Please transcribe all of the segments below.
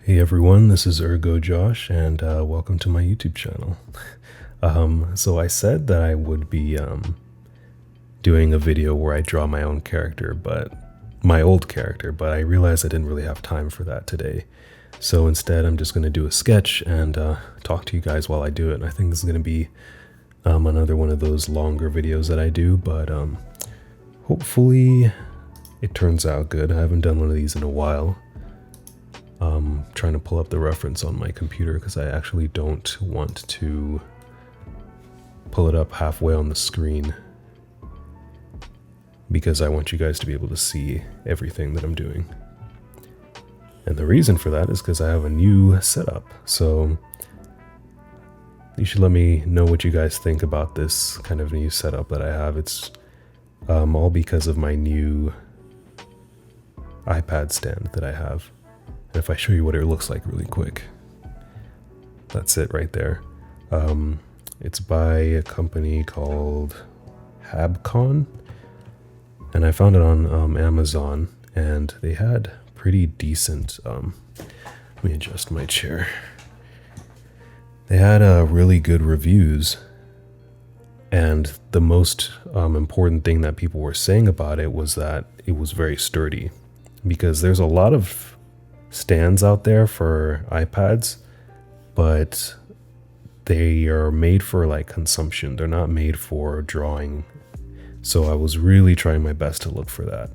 Hey everyone, this is Ergo Josh, and welcome to my YouTube channel. So I said that I would be doing a video where I draw my own character, but my old character, but I realized I didn't really have time for that today. So instead, I'm just going to do a sketch and talk to you guys while I do it. And I think this is going to be another one of those longer videos that I do, but hopefully it turns out good. I haven't done one of these in a while. Trying to pull up the reference on my computer because I actually don't want to pull it up halfway on the screen because I want you guys to be able to see everything that I'm doing. And the reason for that is because I have a new setup. So you should let me know what you guys think about this kind of new setup that I have. It's all because of my new iPad stand that I have. And if I show you what it looks like really quick, that's it right there. It's by a company called Habcon, and I found it on Amazon, and they had pretty decent, let me adjust my chair. They had really good reviews, and the most important thing that people were saying about it was that it was very sturdy, because there's a lot of stands out there for iPads, but they are made for like consumption. They're not made for drawing. So I was really trying my best to look for that.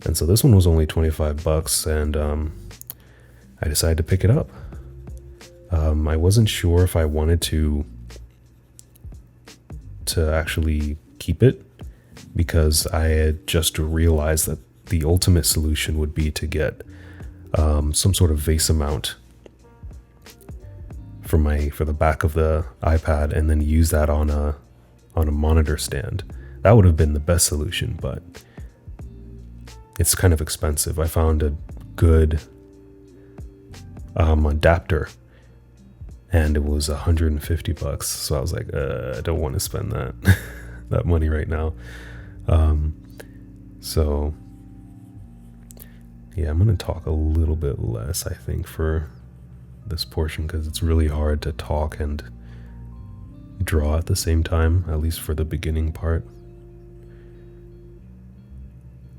And so this one was only $25, and I decided to pick it up. I wasn't sure if I wanted to actually keep it, because I had just realized that the ultimate solution would be to get some sort of vase mount for the back of the iPad, and then use that on a monitor stand. That would have been the best solution, but it's kind of expensive. I found a good adapter, and it was $150. So I was like, I don't want to spend that that money right now. So yeah, I'm going to talk a little bit less, I think, for this portion, because it's really hard to talk and draw at the same time, at least for the beginning part.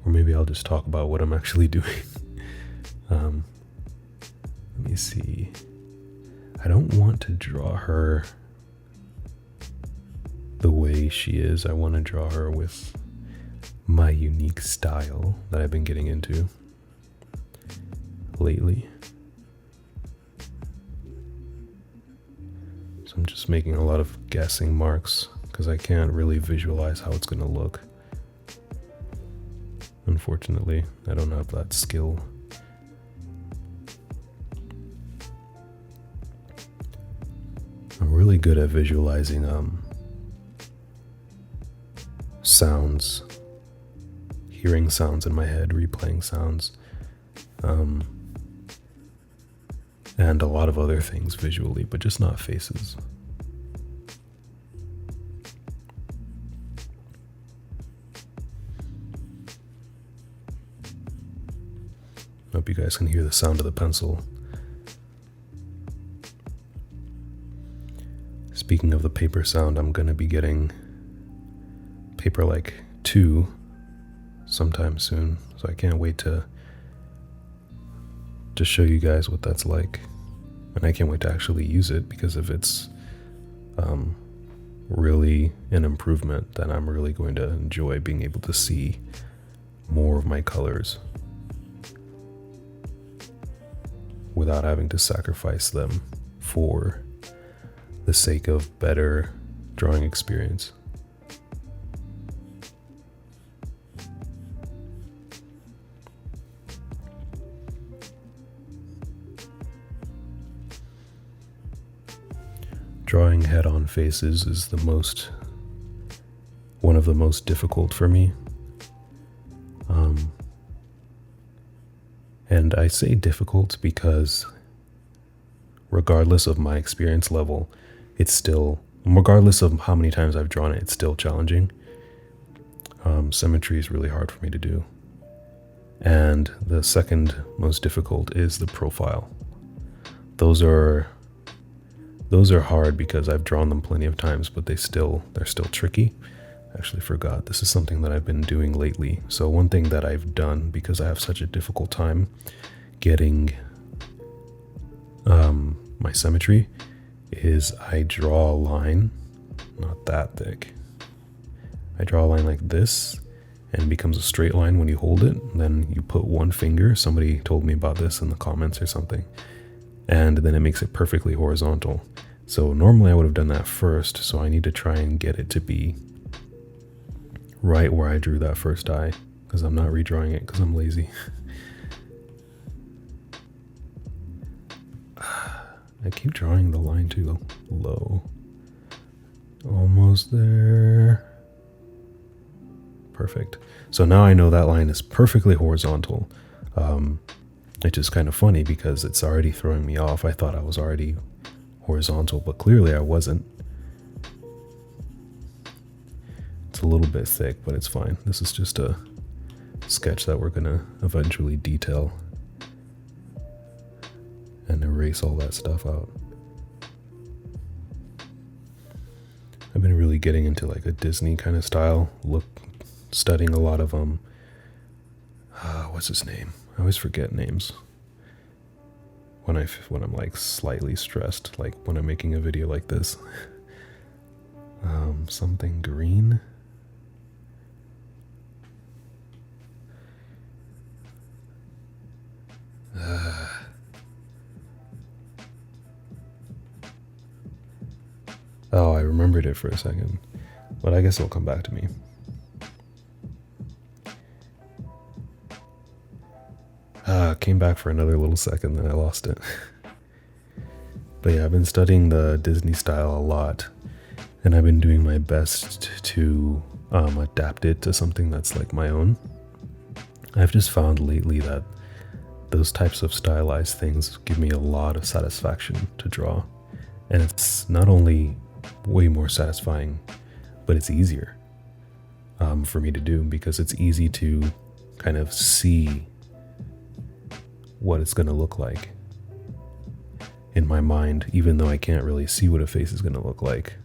Or maybe I'll just talk about what I'm actually doing. Let me see. I don't want to draw her the way she is. I want to draw her with my unique style that I've been getting into lately. So I'm just making a lot of guessing marks because I can't really visualize how it's going to look. Unfortunately, I don't have that skill. I'm really good at visualizing sounds, hearing sounds in my head, replaying sounds, and a lot of other things visually, but just not faces. Hope you guys can hear the sound of the pencil. Speaking of the paper sound, I'm going to be getting Paper-like 2 sometime soon, so I can't wait to show you guys what that's like. And I can't wait to actually use it, because if it's really an improvement, then I'm really going to enjoy being able to see more of my colors without having to sacrifice them for the sake of better drawing experience. Drawing head-on faces is one of the most difficult for me. And I say difficult because regardless of my experience level, regardless of how many times I've drawn it, it's still challenging. Symmetry is really hard for me to do. And the second most difficult is the profile. those are hard because I've drawn them plenty of times, but they're still tricky. I actually forgot. This is something that I've been doing lately. So one thing that I've done, because I have such a difficult time getting my symmetry, is I draw a line, not that thick. I draw a line like this, and it becomes a straight line when you hold it. Then you put one finger. Somebody told me about this in the comments or something. And then it makes it perfectly horizontal. So normally I would have done that first, so I need to try and get it to be right where I drew that first eye, because I'm not redrawing it because I'm lazy. I keep drawing the line too low. Almost there. Perfect. So now I know that line is perfectly horizontal. It's just kind of funny because it's already throwing me off. I thought I was already horizontal, but clearly I wasn't. It's a little bit thick, but it's fine. This is just a sketch that we're gonna eventually detail and erase all that stuff out. I've been really getting into like a Disney kind of style look, studying a lot of what's his name? I always forget names when I'm like slightly stressed, like when I'm making a video like this. Something green. Oh, I remembered it for a second, but I guess it'll come back to me. Came back for another little second, then I lost it. But yeah, I've been studying the Disney style a lot, and I've been doing my best to adapt it to something that's like my own. I've just found lately that those types of stylized things give me a lot of satisfaction to draw. And it's not only way more satisfying, but it's easier for me to do, because it's easy to kind of see what it's going to look like in my mind, even though I can't really see what a face is going to look like.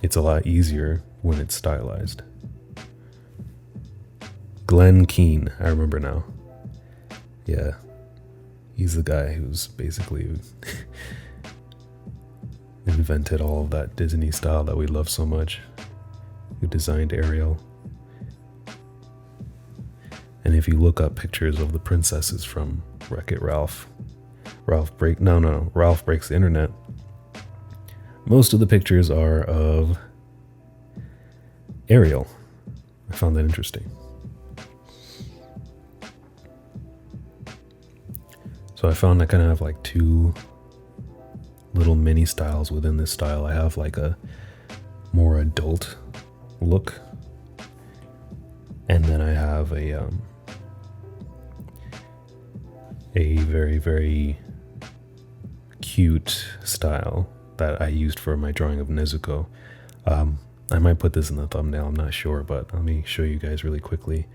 It's a lot easier when it's stylized. Glenn Keane, I remember now. Yeah, he's the guy who's basically invented all of that Disney style that we love so much, who designed Ariel. And if you look up pictures of the princesses from Wreck-It Ralph, Ralph Breaks the Internet, most of the pictures are of Ariel. I found that interesting. So I found I kind of have like two little mini styles within this style. I have like a more adult look, and then I have a very, very cute style that I used for my drawing of Nezuko. I might put this in the thumbnail, I'm not sure, but let me show you guys really quickly.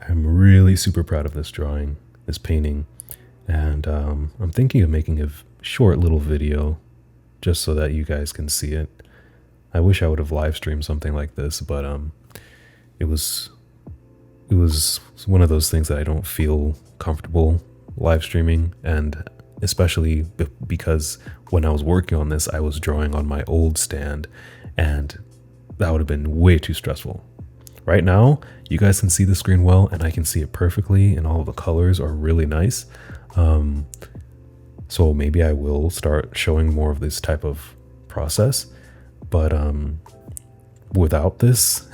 I'm really super proud of this drawing, this painting, and I'm thinking of making a short little video just so that you guys can see it. I wish I would have live streamed something like this, but it was one of those things that I don't feel comfortable live streaming, and especially because when I was working on this, I was drawing on my old stand, and that would have been way too stressful. Right now, you guys can see the screen well, and I can see it perfectly, and all of the colors are really nice. So maybe I will start showing more of this type of process, but without this,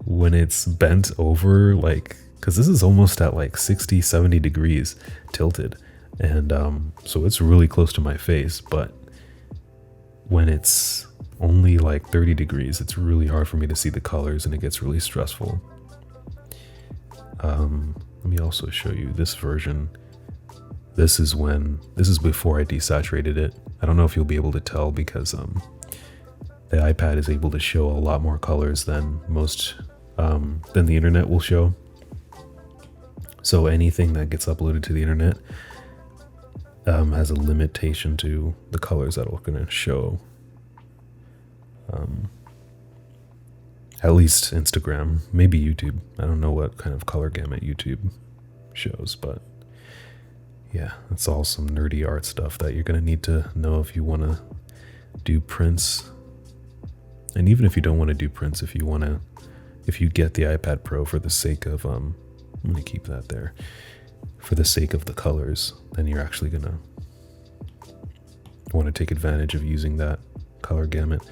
when it's bent over, like, because this is almost at like 60-70 degrees tilted, and so it's really close to my face, but when it's only like 30 degrees, it's really hard for me to see the colors, and it gets really stressful. Let me also show you this version. This is before I desaturated it. I don't know if you'll be able to tell, because the iPad is able to show a lot more colors than the internet will show. So anything that gets uploaded to the internet has a limitation to the colors that we're going to show. At least Instagram, maybe YouTube. I don't know what kind of color gamut YouTube shows, but yeah, it's all some nerdy art stuff that you're going to need to know if you want to do prints. And even if you don't want to do prints, if you get the iPad Pro for the sake of, I'm going to keep that there, for the sake of the colors, then you're actually going to want to take advantage of using that color gamut.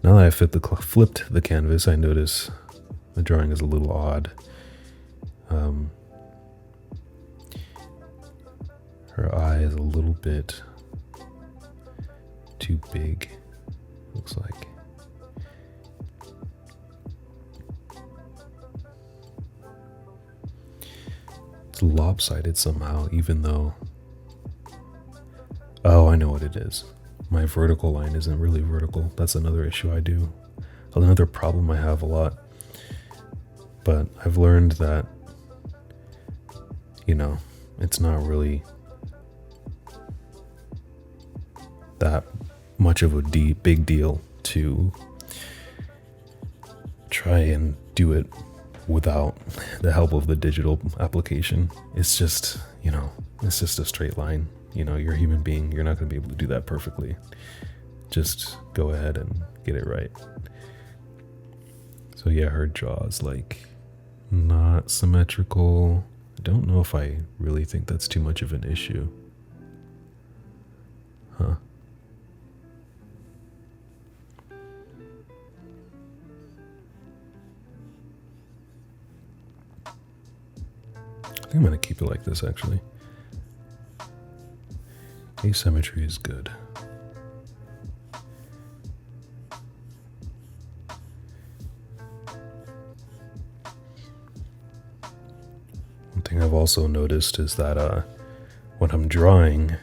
Now that I flipped the canvas, I notice the drawing is a little odd. Her eye is a little bit too big, looks like. It's lopsided somehow, even though... Oh, I know what it is. My vertical line isn't really vertical. That's another issue I do. Another problem I have a lot. But I've learned that, it's not really that much of a big deal to try and do it without the help of the digital application. It's just, it's just a straight line. You're a human being. You're not going to be able to do that perfectly. Just go ahead and get it right. So yeah, her jaw's not symmetrical. I don't know if I really think that's too much of an issue. Huh. I think I'm going to keep it like this, actually. Asymmetry is good. One thing I've also noticed is that when I'm drawing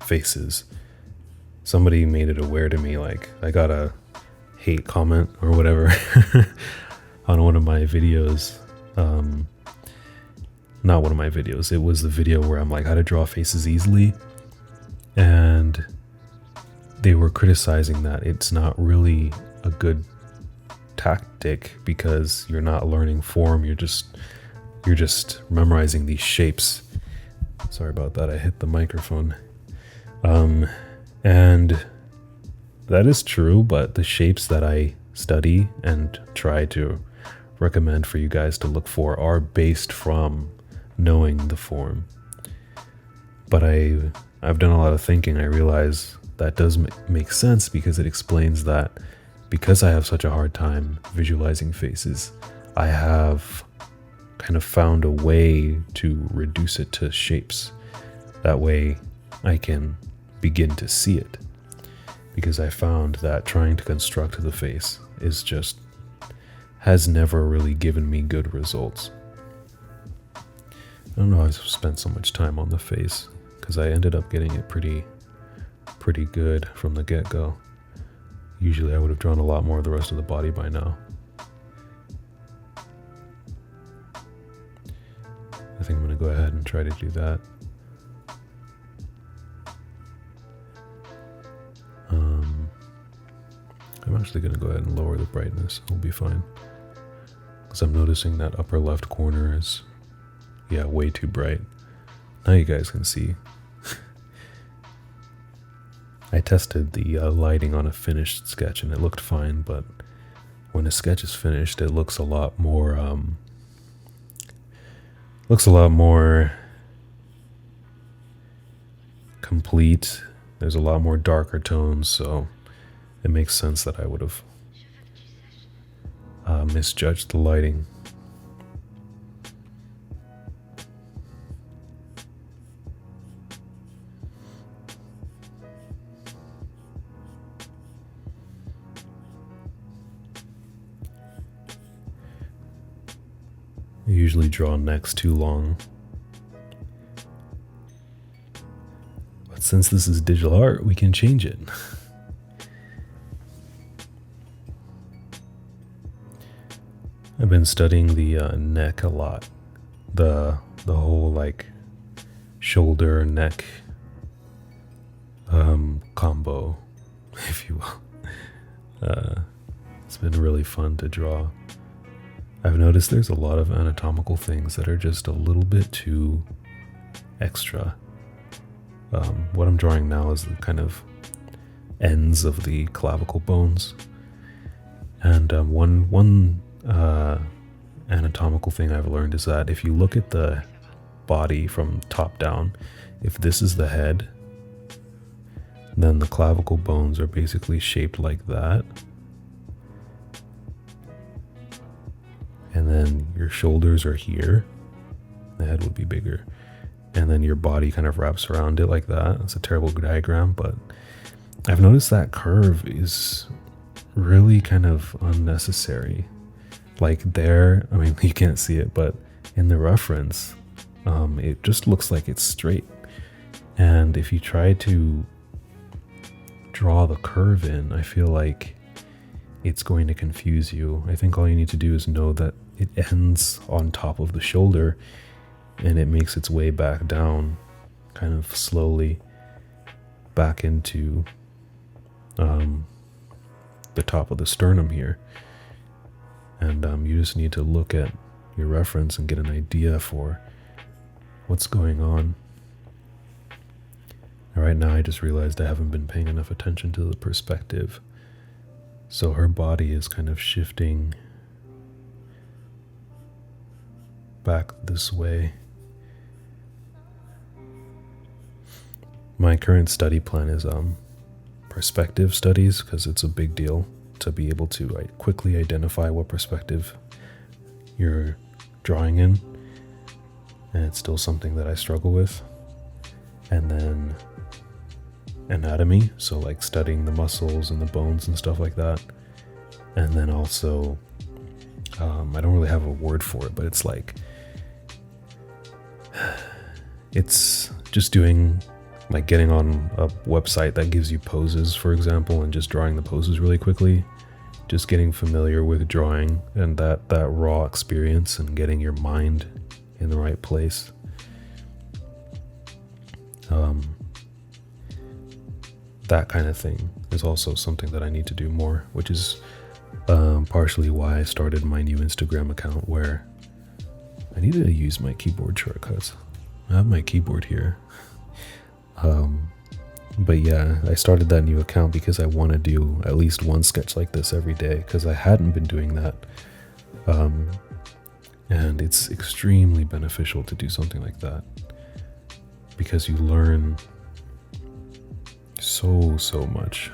faces, somebody made it aware to me, I got a hate comment or whatever on one of my videos. Not one of my videos, it was the video where I'm how to draw faces easily. And they were criticizing that it's not really a good tactic because you're not learning form, you're just memorizing these shapes. Sorry about that, I hit the microphone. And that is true, but the shapes that I study and try to recommend for you guys to look for are based from knowing the form. But I've done a lot of thinking. I realize that does make sense because it explains that because I have such a hard time visualizing faces, I have kind of found a way to reduce it to shapes. That way I can begin to see it. Because I found that trying to construct the face has never really given me good results. I don't know how I've spent so much time on the face, because I ended up getting it pretty good from the get-go. Usually I would have drawn a lot more of the rest of the body by now. I think I'm going to go ahead and try to do that. I'm actually going to go ahead and lower the brightness. It'll be fine. Because I'm noticing that upper left corner is, way too bright. Now you guys can see. I tested the lighting on a finished sketch and it looked fine, but when a sketch is finished, it looks a lot more, complete. There's a lot more darker tones, so it makes sense that I would have misjudged the lighting. I usually draw necks too long. But since this is digital art, we can change it. I've been studying the neck a lot. The the whole like shoulder, neck combo, if you will. It's been really fun to draw. I've noticed there's a lot of anatomical things that are just a little bit too extra. What I'm drawing now is the kind of ends of the clavicle bones. And one anatomical thing I've learned is that if you look at the body from top down, if this is the head, then the clavicle bones are basically shaped like that. And then your shoulders are here. The head would be bigger. And then your body kind of wraps around it like that. It's a terrible diagram, but I've noticed that curve is really kind of unnecessary. Like there, I mean, you can't see it, but in the reference, it just looks like it's straight. And if you try to draw the curve in, I feel like it's going to confuse you. I think all you need to do is know that it ends on top of the shoulder and it makes its way back down kind of slowly back into the top of the sternum here. And you just need to look at your reference and get an idea for what's going on. And right now I just realized I haven't been paying enough attention to the perspective. So her body is kind of shifting back this way. My current study plan is perspective studies, because it's a big deal to be able to quickly identify what perspective you're drawing in. And it's still something that I struggle with. And then anatomy, so like studying the muscles and the bones and stuff like that. And then also, I don't really have a word for it, but it's like, it's just doing, like getting on a website that gives you poses, for example, and just drawing the poses really quickly. Just getting familiar with drawing and that raw experience and getting your mind in the right place. That kind of thing is also something that I need to do more, which is partially why I started my new Instagram account, where I needed to use my keyboard shortcuts. I have my keyboard here. But yeah, I started that new account because I want to do at least one sketch like this every day, because I hadn't been doing that. And it's extremely beneficial to do something like that, because you learn so much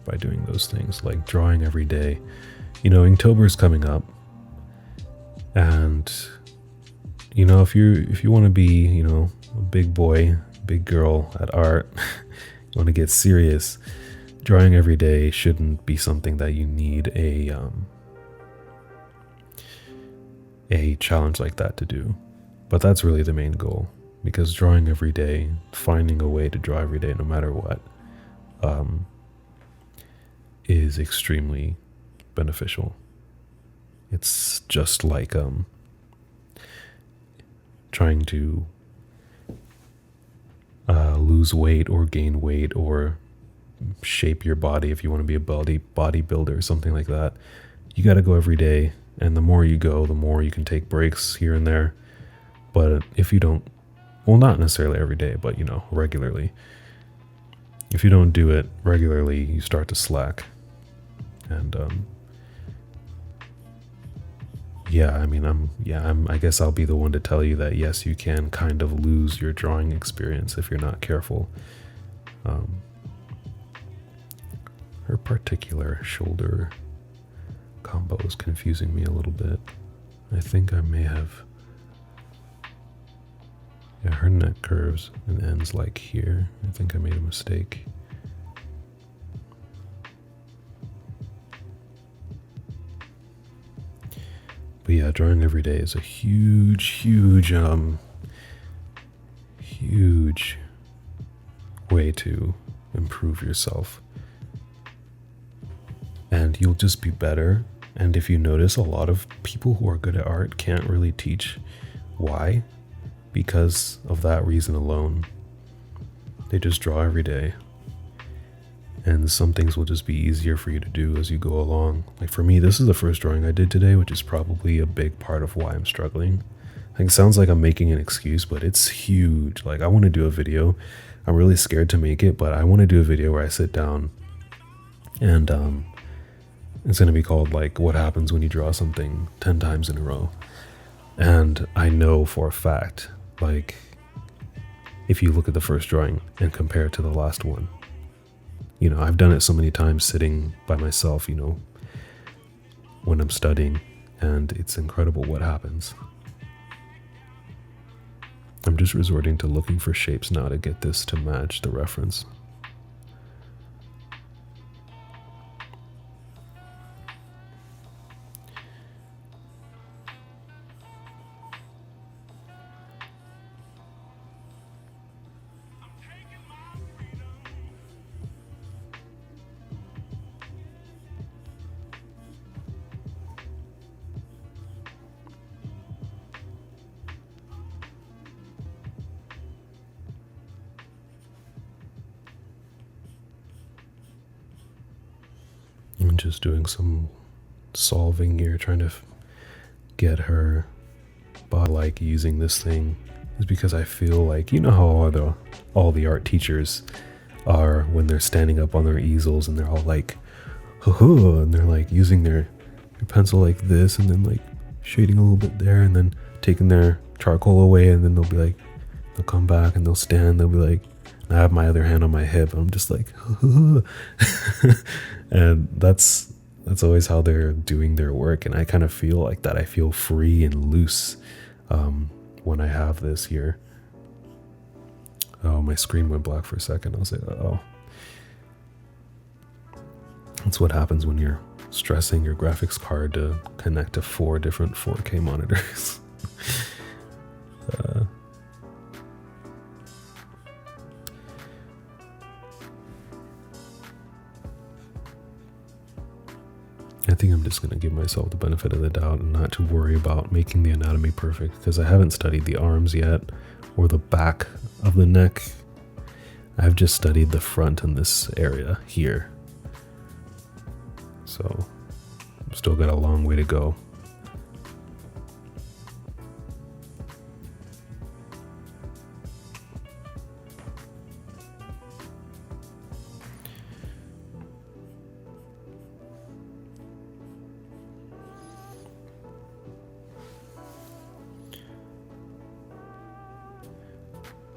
by doing those things, like drawing every day. You know, Inktober is coming up, and you know, if you want to be, you know, a big boy, big girl at art, you want to get serious, drawing every day shouldn't be something that you need a challenge like that to do. But that's really the main goal, because drawing every day, finding a way to draw every day no matter what, is extremely beneficial. It's just like trying to lose weight or gain weight or shape your body. If you want to be a bodybuilder or something like that, you got to go every day. And the more you go, the more you can take breaks here and there. But if you don't, well, not necessarily every day, but, you know, regularly. If you don't do it regularly, you start to slack. And, yeah, I mean, I guess I'll be the one to tell you that, yes, you can kind of lose your drawing experience if you're not careful. Her particular shoulder combo is confusing me a little bit. I think I may have... Yeah, her neck curves and ends like here. I think I made a mistake. But yeah, drawing every day is a huge way to improve yourself. And you'll just be better. And if you notice, a lot of people who are good at art can't really teach Why? Because of that reason alone. They just draw every day. And some things will just be easier for you to do as you go along. Like for me, this is the first drawing I did today, which is probably a big part of why I'm struggling. Like it sounds like I'm making an excuse, but it's huge. Like I want to do a video. I'm really scared to make it, but I want to do a video where I sit down and it's going to be called like what happens when you draw something 10 times in a row. And I know for a fact, like if you look at the first drawing and compare it to the last one, you know, I've done it so many times sitting by myself, you know, when I'm studying, and it's incredible what happens. I'm just resorting to looking for shapes now to get this to match the reference. I'm just doing some solving here, trying to get her body like using this thing is because I feel like, you know how all the art teachers are when they're standing up on their easels and they're all like, hoo, and they're like using their pencil like this and then like shading a little bit there and then taking their charcoal away, and then they'll be like, they'll come back and they'll stand, they'll be like, and I have my other hand on my hip and I'm just like, hoo. And that's always how they're doing their work, and I kind of feel like that. I feel free and loose when I have this here. Oh, my screen went black for a second. I was like, oh. That's what happens when you're stressing your graphics card to connect to 4 different 4K monitors. I think I'm just going to give myself the benefit of the doubt and not to worry about making the anatomy perfect, because I haven't studied the arms yet or the back of the neck. I've just studied the front in this area here. So I've still got a long way to go.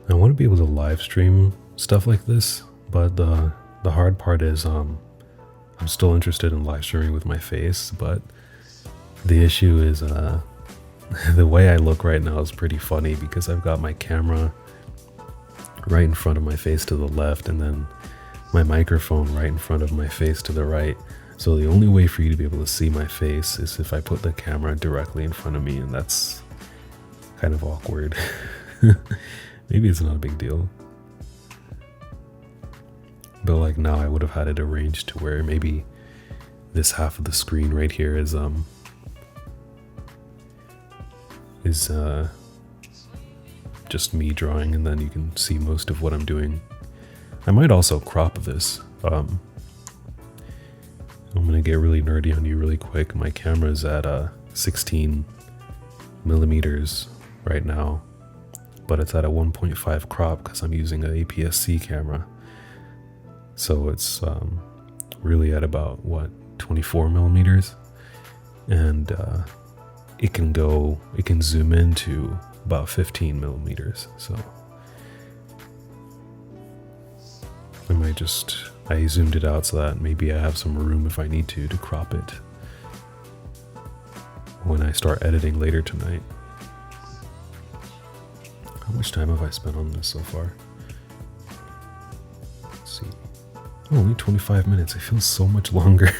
I want to be able to live stream stuff like this, but the hard part is I'm still interested in live streaming with my face, but the issue is the way I look right now is pretty funny because I've got my camera right in front of my face to the left and then my microphone right in front of my face to the right. So the only way for you to be able to see my face is if I put the camera directly in front of me, and that's kind of awkward. Maybe it's not a big deal. But like now I would have had it arranged to where maybe this half of the screen right here is just me drawing, and then you can see most of what I'm doing. I might also crop this. I'm gonna get really nerdy on you really quick. My camera's at 16 millimeters right now, but it's at a 1.5 crop because I'm using an APS-C camera. So it's really at about, 24 millimeters? And it can zoom into about 15 millimeters. So I zoomed it out so that maybe I have some room if I need to crop it when I start editing later tonight. How much time have I spent on this so far? Let's see. Oh, only 25 minutes. It feels so much longer.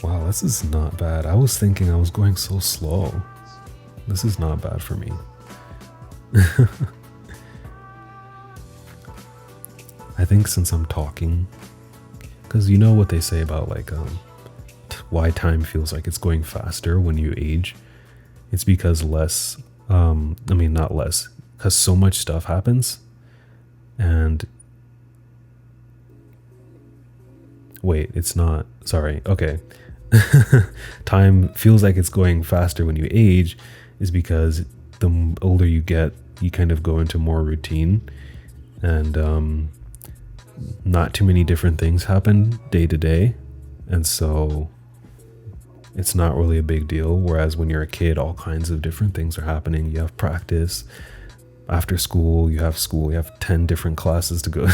Wow, this is not bad. I was thinking I was going so slow. This is not bad for me. I think since I'm talking, because you know what they say about like why time feels like it's going faster when you age, It's because not less, because so much stuff happens. And wait, it's not, sorry, okay. Time feels like it's going faster when you age is because the older you get, you kind of go into more routine, and not too many different things happen day to day. And so it's not really a big deal. Whereas when you're a kid, all kinds of different things are happening. You have practice. After school, you have 10 different classes to go.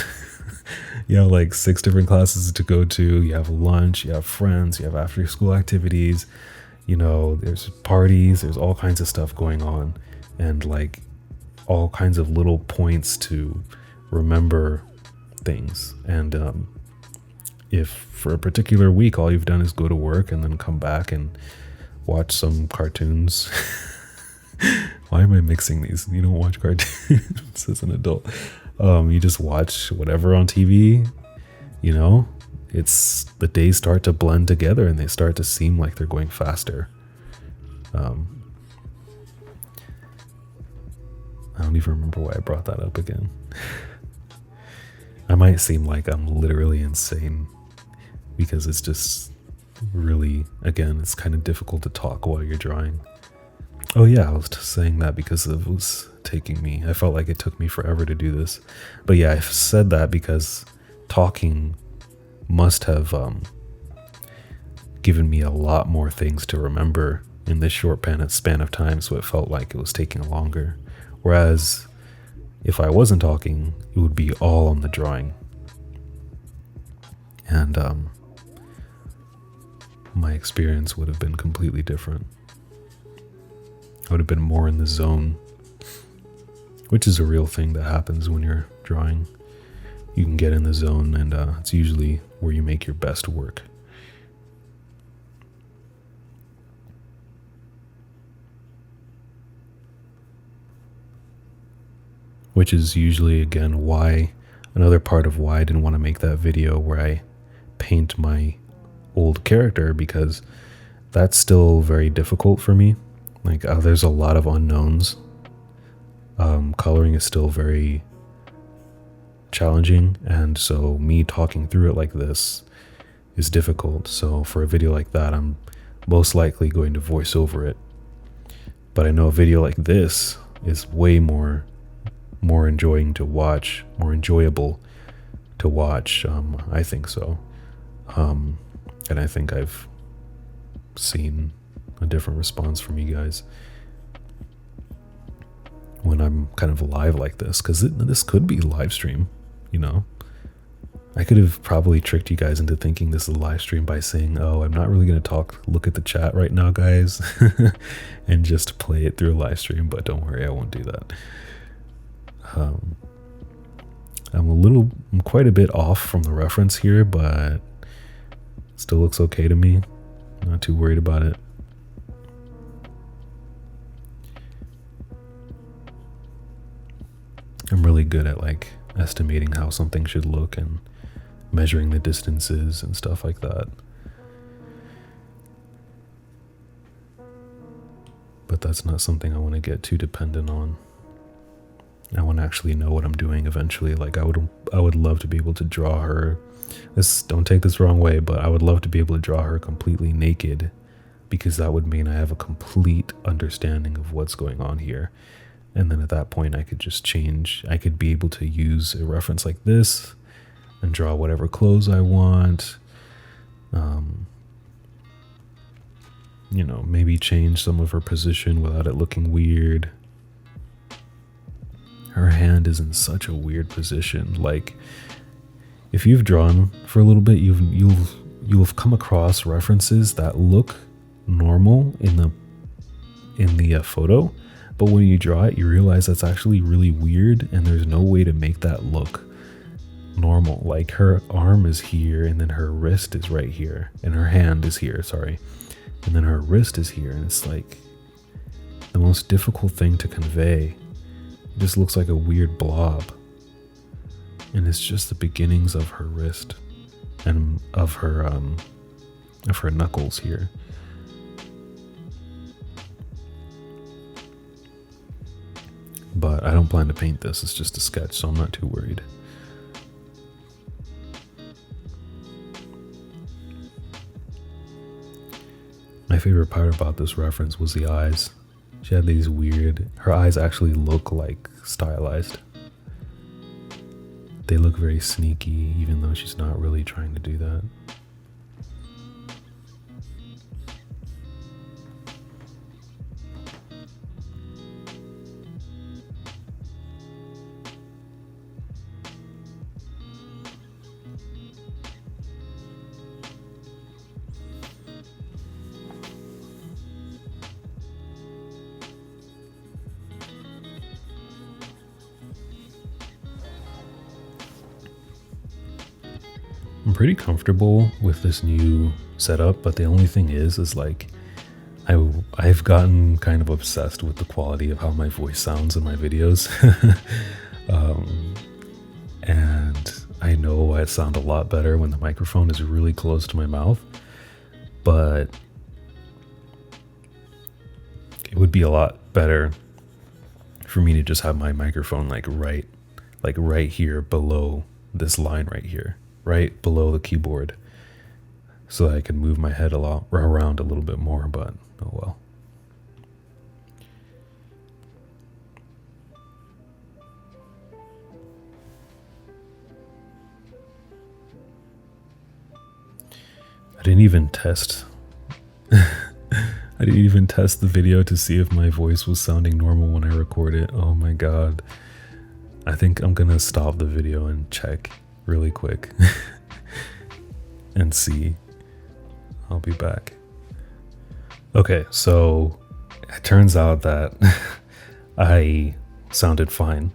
You have like 6 different classes to go to. You have lunch, you have friends, you have after school activities. There's parties, there's all kinds of stuff going on. And like all kinds of little points to remember things. And if for a particular week all you've done is go to work and then come back and watch some cartoons. Why am I mixing these? You don't watch cartoons as an adult. You just watch whatever on TV. It's the days start to blend together and they start to seem like they're going faster. I don't even remember why I brought that up again. I might seem like I'm literally insane because it's just really, again, it's kind of difficult to talk while you're drawing. Oh yeah, I was just saying that because it was taking me, I felt like it took me forever to do this. But yeah, I said that because talking must have given me a lot more things to remember in this short span of time, so it felt like it was taking longer. Whereas if I wasn't talking, it would be all on the drawing. And my experience would have been completely different. I would have been more in the zone, which is a real thing that happens when you're drawing. You can get in the zone, and it's usually where you make your best work. Which is usually, again, another part of why I didn't want to make that video where I paint my old character, because that's still very difficult for me. Like, there's a lot of unknowns. Coloring is still very challenging, and so me talking through it like this is difficult. So for a video like that, I'm most likely going to voice over it. But I know a video like this is way more enjoyable to watch. I think so. And I think I've seen a different response from you guys when I'm kind of live like this, because this could be live stream. I could have probably tricked you guys into thinking this is a live stream by saying, oh, I'm not really going to look at the chat right now, guys, and just play it through a live stream. But don't worry, I won't do that. I'm quite a bit off from the reference here, but still looks okay to me. Not too worried about it. I'm really good at estimating how something should look and measuring the distances and stuff like that. But that's not something I want to get too dependent on. I want to actually know what I'm doing eventually. I would love to be able to draw her. Don't take this wrong way, but I would love to be able to draw her completely naked, because that would mean I have a complete understanding of what's going on here. And then at that point, I could just change. I could be able to use a reference like this and draw whatever clothes I want. Maybe change some of her position without it looking weird. Her hand is in such a weird position. Like, if you've drawn for a little bit, you'll have come across references that look normal in the photo, but when you draw it, you realize that's actually really weird, and there's no way to make that look normal. Like, her arm is here, and then her wrist is right here, and her hand is here, sorry, and then her wrist is here, and it's like the most difficult thing to convey. It just looks like a weird blob, and it's just the beginnings of her wrist and of her knuckles here. but I don't plan to paint this. It's just a sketch, so I'm not too worried. My favorite part about this reference was the eyes. She had these weird, her eyes actually look like stylized. They look very sneaky, even though she's not really trying to do that. I'm pretty comfortable with this new setup, but the only thing is like I've gotten kind of obsessed with the quality of how my voice sounds in my videos. And I know I sound a lot better when the microphone is really close to my mouth, but it would be a lot better for me to just have my microphone like right here below this line right here, right below the keyboard, so that I can move my head around a little bit more, but oh well. I didn't even test the video to see if my voice was sounding normal when I record it. Oh my god. I think I'm gonna stop the video and check really quick and see. I'll be back. Okay, so it turns out that I sounded fine.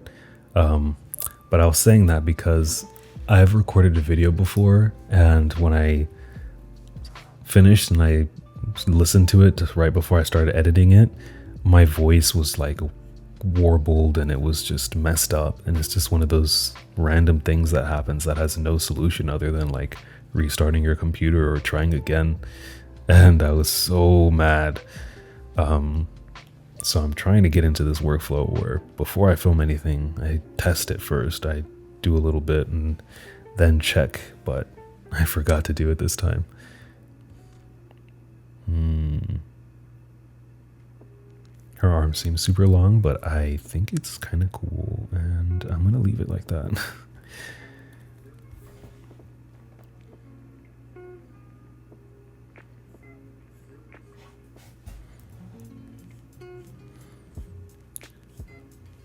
But I was saying that because I've recorded a video before, and when I finished and I listened to it just right before I started editing it, my voice was like warbled and it was just messed up, and it's just one of those random things that happens that has no solution other than like restarting your computer or trying again. And I was so mad. So I'm trying to get into this workflow where before I film anything, I test it first. I do a little bit and then check, but I forgot to do it this time. Her arm seems super long, but I think it's kind of cool, and I'm gonna leave it like that.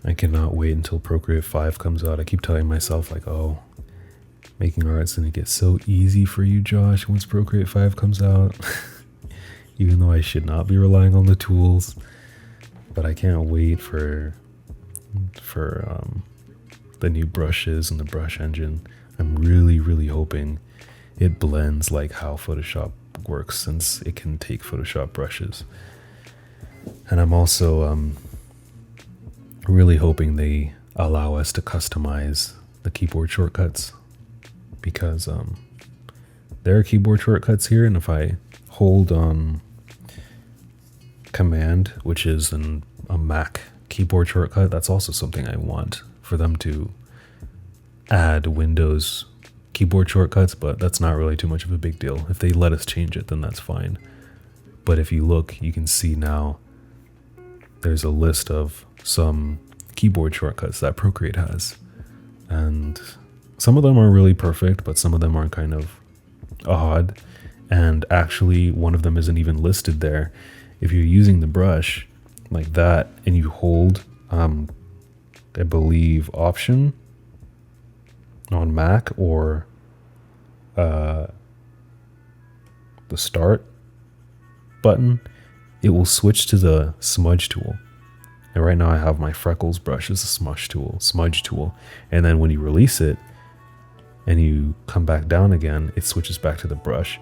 I cannot wait until Procreate 5 comes out. I keep telling myself like, oh, making art's gonna get so easy for you, Josh, once Procreate 5 comes out. Even though I should not be relying on the tools. But I can't wait for the new brushes and the brush engine. I'm really hoping it blends like how Photoshop works, since it can take Photoshop brushes. And I'm also really hoping they allow us to customize the keyboard shortcuts, because there are keyboard shortcuts here, and if I hold Command, which is a Mac keyboard shortcut, that's also something I want for them to add Windows keyboard shortcuts, but that's not really too much of a big deal. If they let us change it, then that's fine. But if you look, you can see now there's a list of some keyboard shortcuts that Procreate has, and some of them are really perfect, but some of them are kind of odd, and actually one of them isn't even listed there. If you're using the brush like that and you hold, I believe, Option on Mac, or the Start button, it will switch to the smudge tool. And right now I have my freckles brush as a smudge tool. And then when you release it and you come back down again, it switches back to the brush.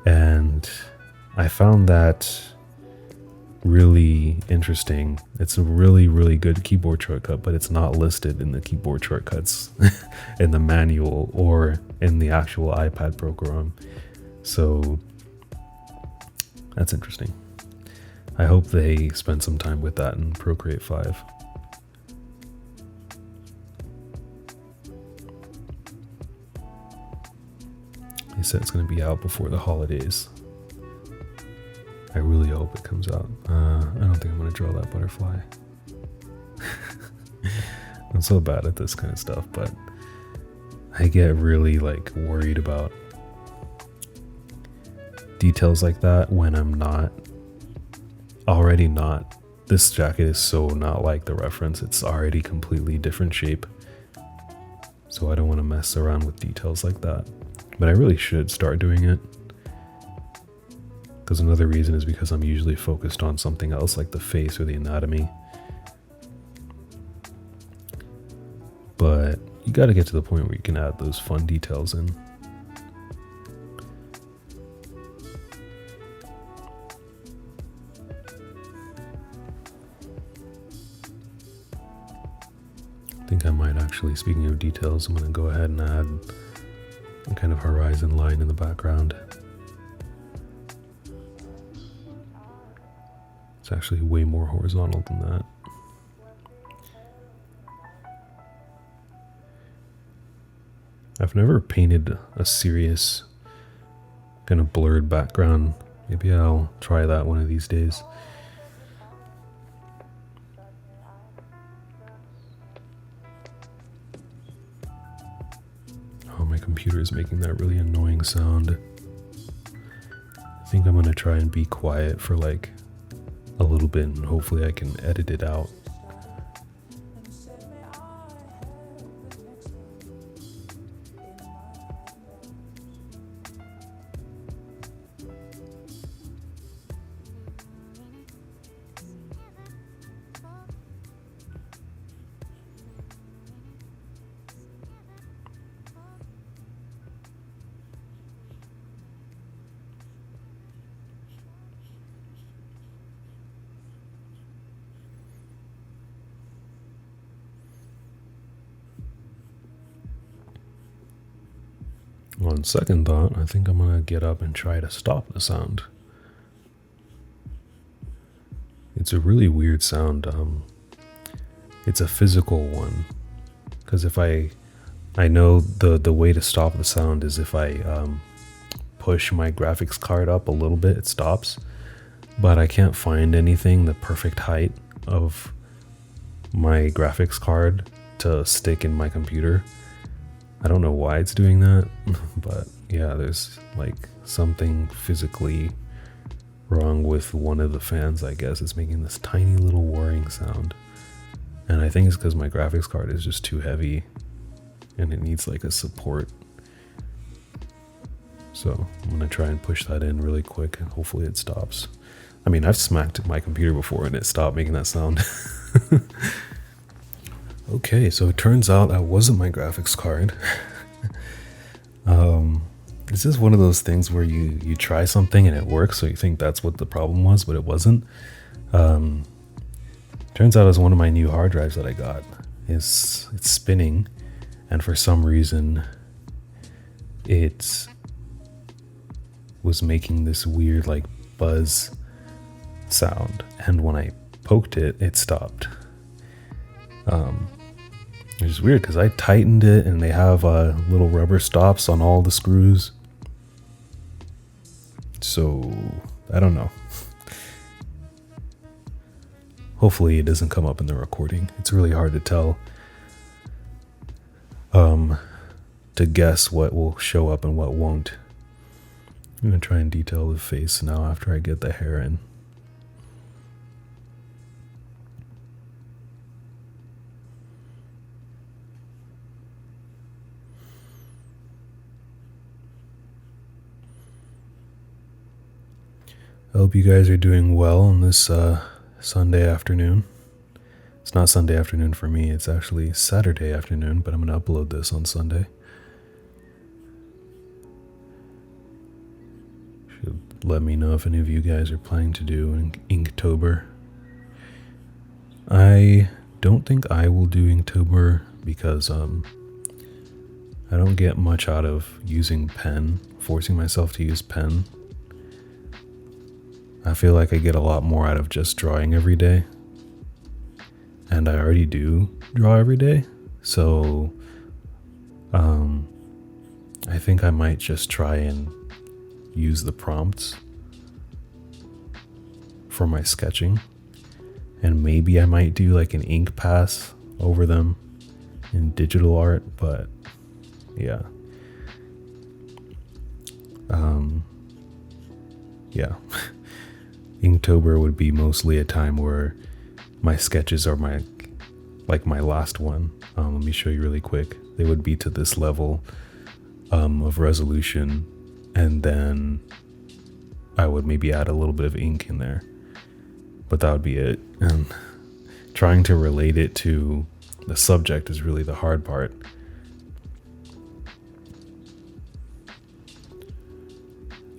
And I found that really interesting. It's a really good keyboard shortcut, but it's not listed in the keyboard shortcuts in the manual or in the actual iPad program. So that's interesting. I hope they spend some time with that in Procreate 5. They said it's going to be out before the holidays. I really hope it comes out. I don't think I'm going to draw that butterfly. I'm so bad at this kind of stuff, but I get really like worried about details like that when I'm not this jacket is so not like the reference. It's already completely different shape, so I don't want to mess around with details like that, but I really should start doing it, because another reason is because I'm usually focused on something else like the face or the anatomy. But you got to get to the point where you can add those fun details in. I think I might actually, speaking of details, I'm going to go ahead and add a kind of horizon line in the background. It's actually way more horizontal than that. I've never painted a serious kind of blurred background. Maybe I'll try that one of these days. Oh, my computer is making that really annoying sound. I think I'm gonna try and be quiet for like a little bit, and hopefully I can edit it out. On second thought, I think I'm going to get up and try to stop the sound. It's a really weird sound. It's a physical one. Because if I know the way to stop the sound is if I push my graphics card up a little bit, it stops. But I can't find anything the perfect height of my graphics card to stick in my computer. I don't know why it's doing that, but yeah, there's like something physically wrong with one of the fans, I guess. It's making this tiny little whirring sound. And I think it's because my graphics card is just too heavy and it needs like a support. So I'm going to try and push that in really quick and hopefully it stops. I mean, I've smacked my computer before and it stopped making that sound. Okay, so it turns out that wasn't my graphics card. It's just one of those things where you try something and it works, so you think that's what the problem was, but it wasn't. Turns out it was one of my new hard drives that I got. It's spinning, and for some reason it was making this weird like buzz sound, and when I poked it, it stopped. Which is weird because I tightened it and they have little rubber stops on all the screws. So, I don't know. Hopefully it doesn't come up in the recording. It's really hard to tell. To guess what will show up and what won't. I'm going to try and detail the face now after I get the hair in. I hope you guys are doing well on this Sunday afternoon. It's not Sunday afternoon for me, it's actually Saturday afternoon, but I'm going to upload this on Sunday. Should let me know if any of you guys are planning to do an Inktober. I don't think I will do Inktober because I don't get much out of using pen, forcing myself to use pen. I feel like I get a lot more out of just drawing every day. And I already do draw every day. So, I think I might just try and use the prompts for my sketching, and maybe I might do like an ink pass over them in digital art, but yeah. Yeah. Inktober would be mostly a time where my sketches are my last one. Let me show you really quick. They would be to this level of resolution, and then I would maybe add a little bit of ink in there, but that would be it. And trying to relate it to the subject is really the hard part.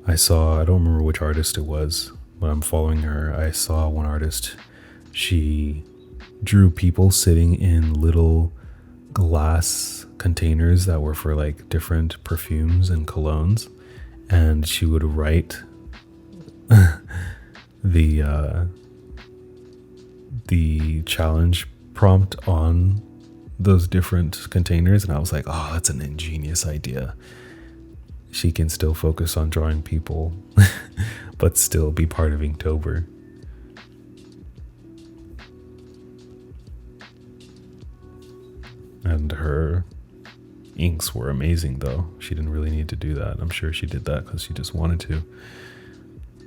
I don't remember which artist it was, but I'm following her. I saw one artist, she drew people sitting in little glass containers that were for like different perfumes and colognes, and she would write the challenge prompt on those different containers, and I was like, oh, that's an ingenious idea. She can still focus on drawing people but still be part of Inktober. And her inks were amazing, though. She didn't really need to do that. I'm sure she did that because she just wanted to,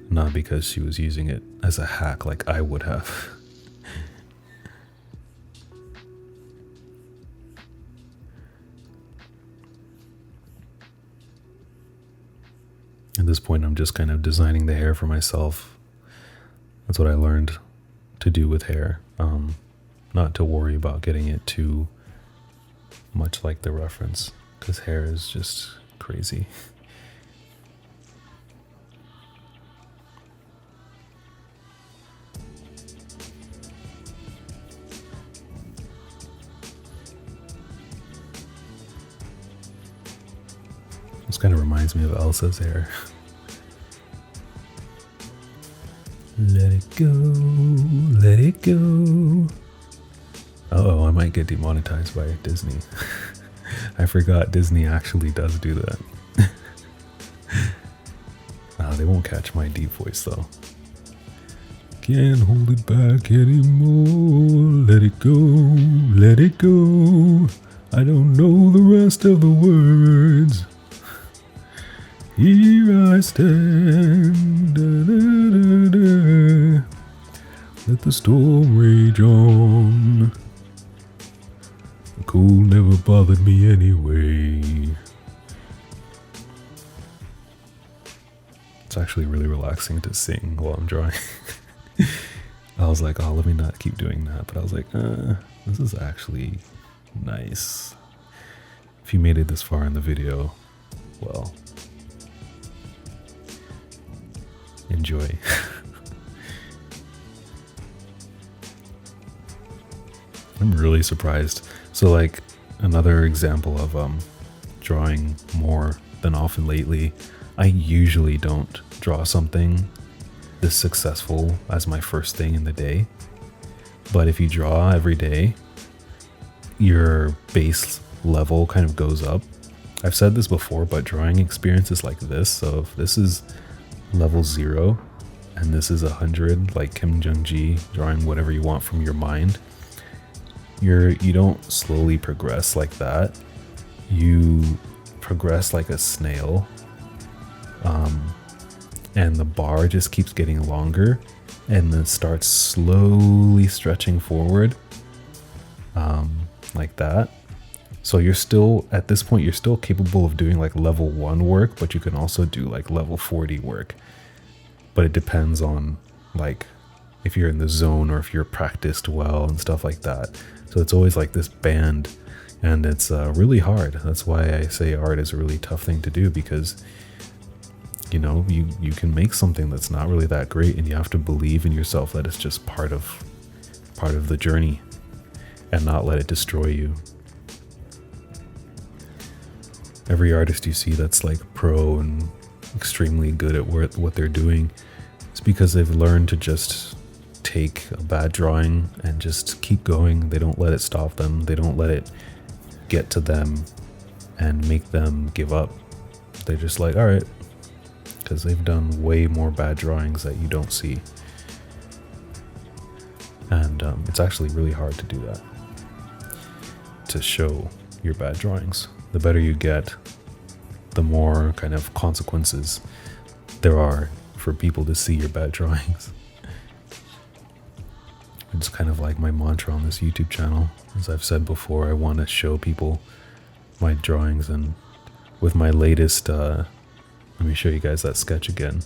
not because she was using it as a hack like I would have. At this point, I'm just kind of designing the hair for myself. That's what I learned to do with hair. Not to worry about getting it too much like the reference, because hair is just crazy. This kind of reminds me of Elsa's hair. Let it go, let it go. Oh, I might get demonetized by Disney. I forgot Disney actually does do that. They won't catch my deep voice though. Can't hold it back anymore. Let it go, let it go. I don't know the rest of the words. Here I stand. Da, da, da, da. Let the storm rage on. The cold never bothered me anyway. It's actually really relaxing to sing while I'm drawing. I was like, oh, let me not keep doing that. But I was like, this is actually nice. If you made it this far in the video, well, enjoy. I'm really surprised. So like another example of drawing more than often lately, I usually don't draw something this successful as my first thing in the day. But if you draw every day, your base level kind of goes up. I've said this before, but drawing experiences like this, so if this is level 0 and this is 100, like Kim Jung-ji, drawing whatever you want from your mind, you don't slowly progress like that. You progress like a snail, and the bar just keeps getting longer and then starts slowly stretching forward, like that. So you're still, at this point, you're still capable of doing like level 1 work, but you can also do like level 40 work. But it depends on like if you're in the zone or if you're practiced well and stuff like that. So it's always like this band, and it's really hard. That's why I say art is a really tough thing to do, because you know, you can make something that's not really that great, and you have to believe in yourself that it's just part of the journey and not let it destroy you. Every artist you see that's like pro and extremely good at what they're doing, it's because they've learned to just take a bad drawing and just keep going. They don't let it stop them. They don't let it get to them and make them give up. they're just like, all right, because they've done way more bad drawings that you don't see. And it's actually really hard to do that, to show your bad drawings. The better you get, the more kind of consequences there are for people to see your bad drawings. It's kind of like my mantra on this YouTube channel. As I've said before, I want to show people my drawings, and with my latest, let me show you guys that sketch again.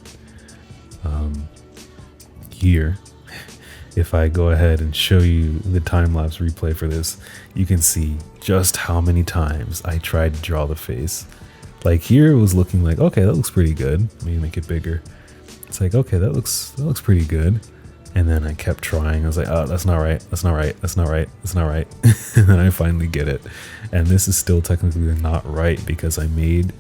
Here, if I go ahead and show you the time-lapse replay for this, you can see just how many times I tried to draw the face. Like here it was looking like, okay, that looks pretty good. Let me make it bigger. It's like, okay, that looks pretty good. And then I kept trying. I was like, oh, that's not right. That's not right. That's not right. That's not right. And then I finally get it. And this is still technically not right because I made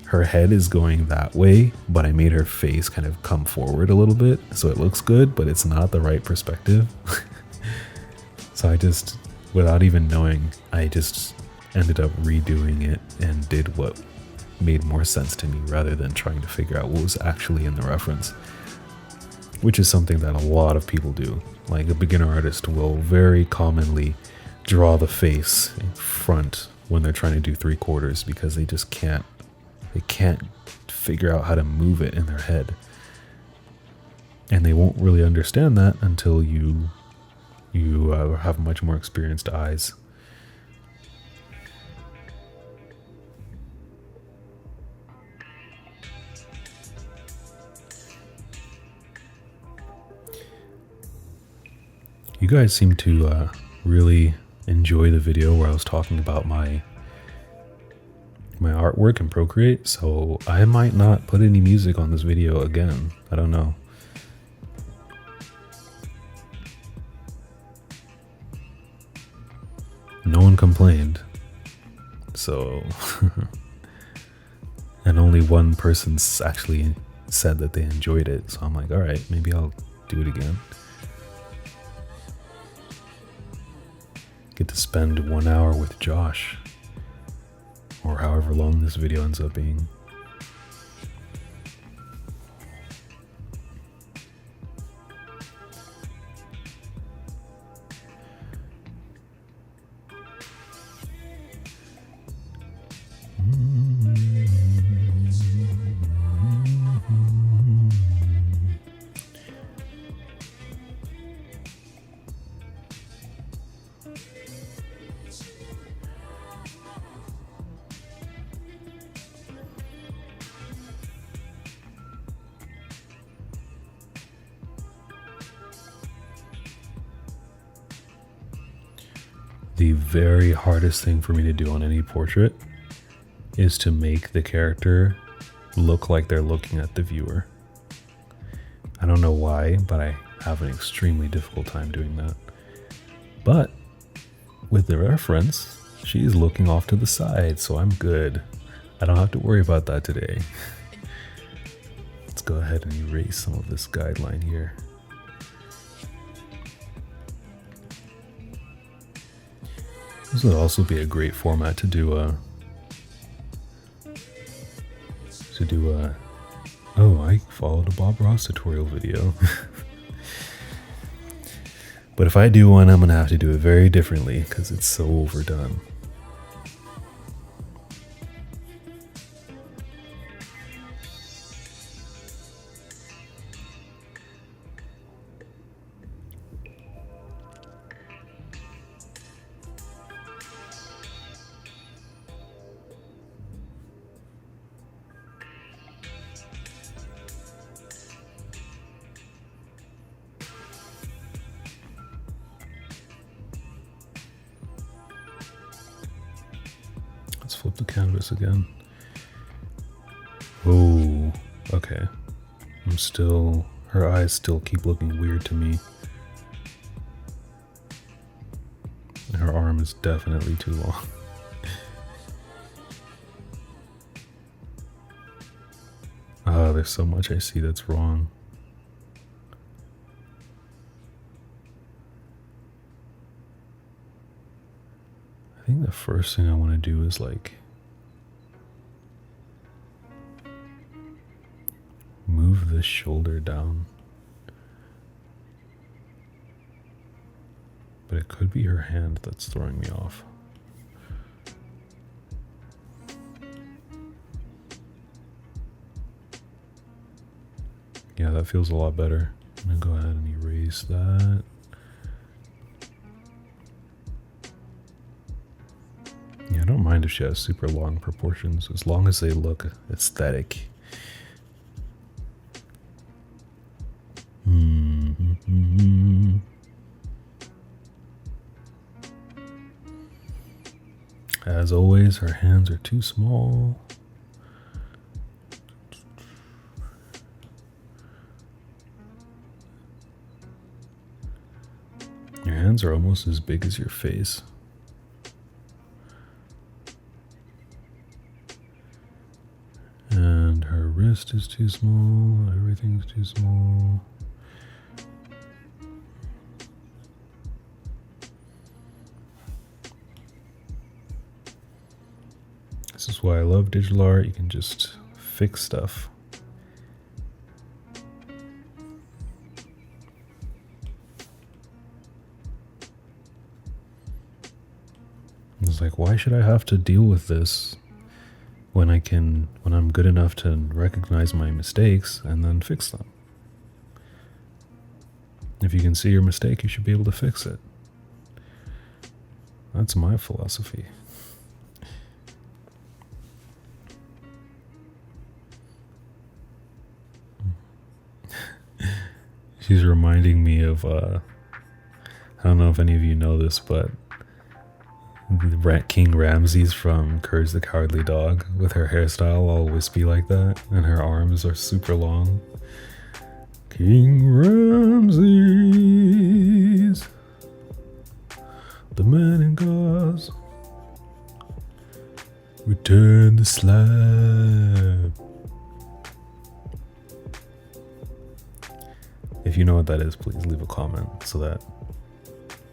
her head is going that way, but I made her face kind of come forward a little bit. So it looks good, but it's not the right perspective. So I just, without even knowing, I just ended up redoing it and did what made more sense to me rather than trying to figure out what was actually in the reference. Which is something that a lot of people do. Like a beginner artist will very commonly draw the face in front when they're trying to do 3/4 because they just can't figure out how to move it in their head. And they won't really understand that until you have much more experienced eyes. You guys seem to really enjoy the video where I was talking about my artwork in Procreate, so I might not put any music on this video again. I don't know. No one complained, so and only one person's actually said that they enjoyed it, so I'm like, all right, maybe I'll do it again. Get to spend 1 hour with Josh, or however long this video ends up being. The very hardest thing for me to do on any portrait is to make the character look like they're looking at the viewer. I don't know why, but I have an extremely difficult time doing that. But with the reference, she's looking off to the side, so I'm good. I don't have to worry about that today. Let's go ahead and erase some of this guideline here. This would also be a great format to do a oh, I followed a Bob Ross tutorial video. But if I do one, I'm gonna have to do it very differently because it's so overdone. Let's flip the canvas again. Oh, okay. Her eyes still keep looking weird to me. Her arm is definitely too long. Ah, there's so much I see that's wrong. I think the first thing I want to do is like move the shoulder down. But it could be her hand that's throwing me off. Yeah, that feels a lot better. I'm gonna go ahead and erase that. Yeah, I don't mind if she has super long proportions, as long as they look aesthetic. As always, her hands are too small. Your hands are almost as big as your face. And her wrist is too small. Everything's too small. This is why I love digital art. You can just fix stuff. It's like, why should I have to deal with this when I'm good enough to recognize my mistakes and then fix them? If you can see your mistake, you should be able to fix it. That's my philosophy. She's reminding me of, I don't know if any of you know this, but King Ramses from Courage the Cowardly Dog, with her hairstyle all wispy like that, and her arms are super long. King Ramses, the man in gauze, return the slab. If you know what that is, please leave a comment so that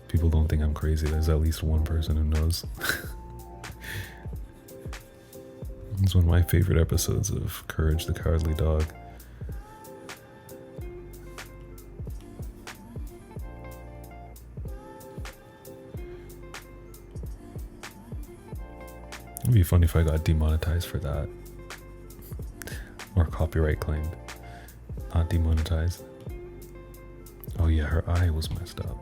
people don't think I'm crazy. There's at least one person who knows. It's one of my favorite episodes of Courage the Cowardly Dog. It'd be funny if I got demonetized for that. Or copyright claimed. Not demonetized. Oh yeah, her eye was messed up.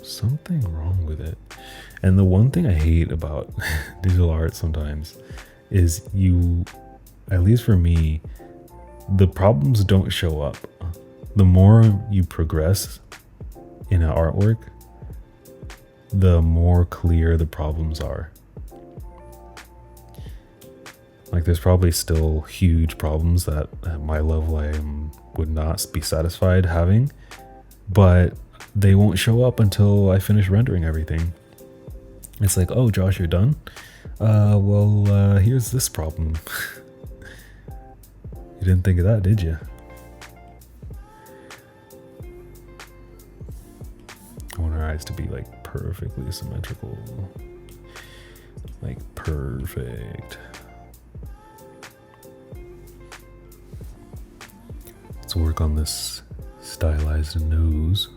Something wrong with it. And the one thing I hate about digital art sometimes is at least for me, the problems don't show up. The more you progress in an artwork, the more clear the problems are. Like, there's probably still huge problems that at my level I would not be satisfied having, but they won't show up until I finish rendering everything. It's like, oh, Josh, you're done? Here's this problem. You didn't think of that, did you? I want our eyes to be like perfectly symmetrical. Like perfect. Let's work on this stylized nose.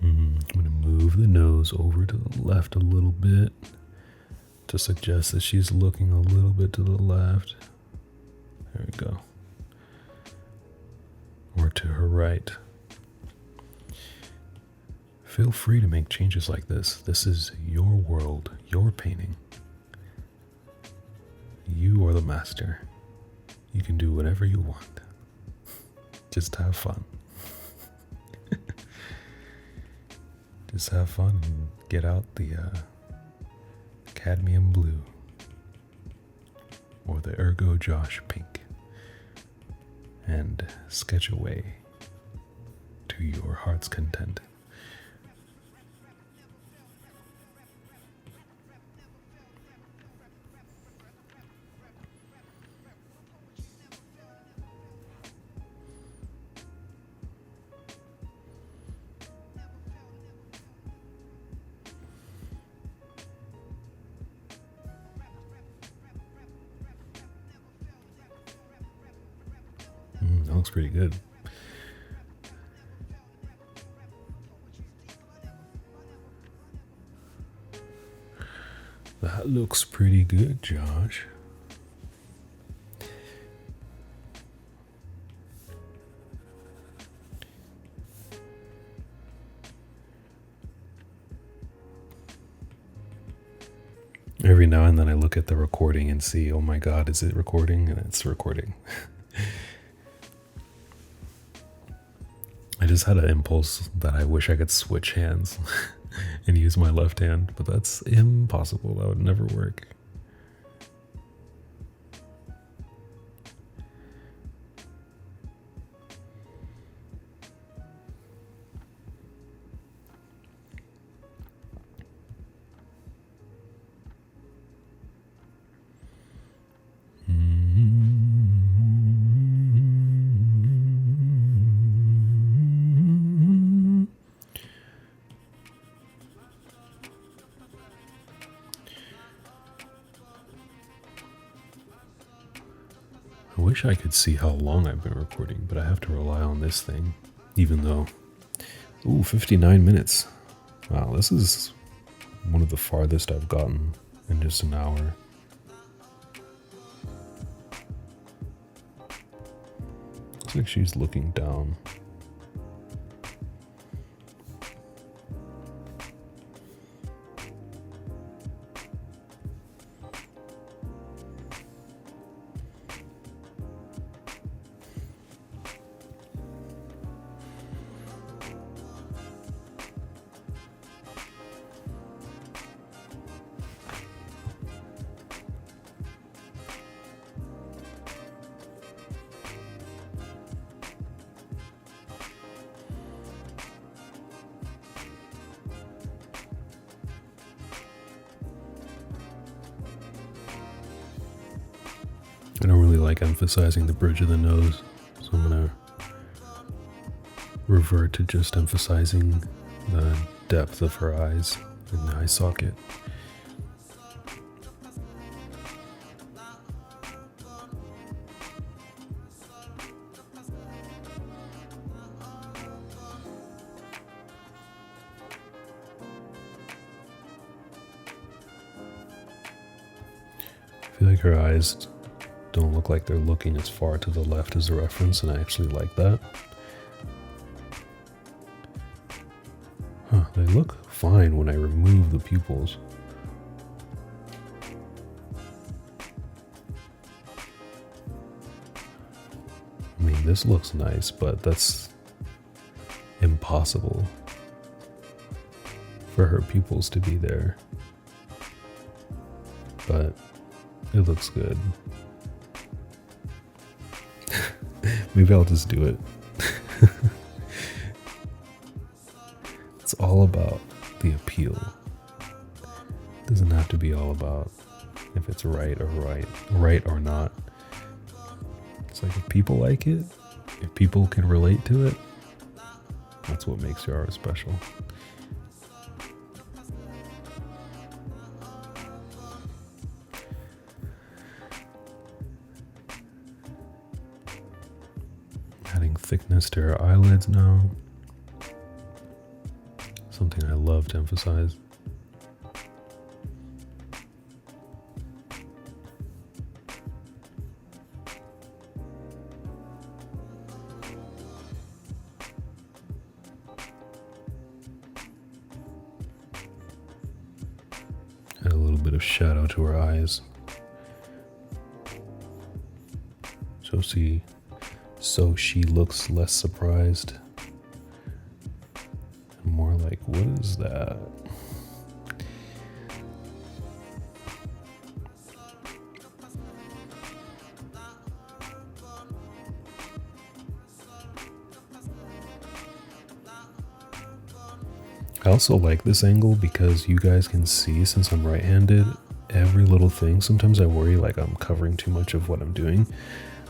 I'm going to move the nose over to the left a little bit to suggest that she's looking a little bit to the left. There we go. Or to her right. Feel free to make changes like this. This is your world, your painting. You are the master. You can do whatever you want. Just have fun. Just have fun and get out the cadmium blue, or the Ergo Josh pink, and sketch away to your heart's content. That looks pretty good. That looks pretty good, Josh. Every now and then I look at the recording and see, oh my god, is it recording? And it's recording. I just had an impulse that I wish I could switch hands and use my left hand, but that's impossible. That would never work. I wish I could see how long I've been recording, but I have to rely on this thing, even though, 59 minutes. Wow, this is one of the farthest I've gotten in just an hour. Looks like she's looking down. I don't really like emphasizing the bridge of the nose, so I'm going to revert to just emphasizing the depth of her eyes in the eye socket. I feel like her eyes don't look like they're looking as far to the left as the reference, and I actually like that. They look fine when I remove the pupils. I mean, this looks nice, but that's impossible for her pupils to be there. But it looks good. Maybe I'll just do it. It's all about the appeal. It doesn't have to be all about if it's right or not. It's like if people like it, if people can relate to it, that's what makes your art special. Adding thickness to her eyelids now. Something I love to emphasize. Add a little bit of shadow to her eyes. So she looks less surprised. More like, what is that? I also like this angle because you guys can see, since I'm right-handed, every little thing. Sometimes I worry like I'm covering too much of what I'm doing,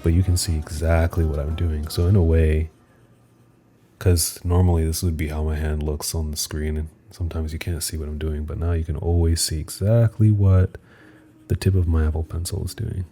but you can see exactly what I'm doing. So in a way, because normally this would be how my hand looks on the screen, and sometimes you can't see what I'm doing, but now you can always see exactly what the tip of my Apple Pencil is doing.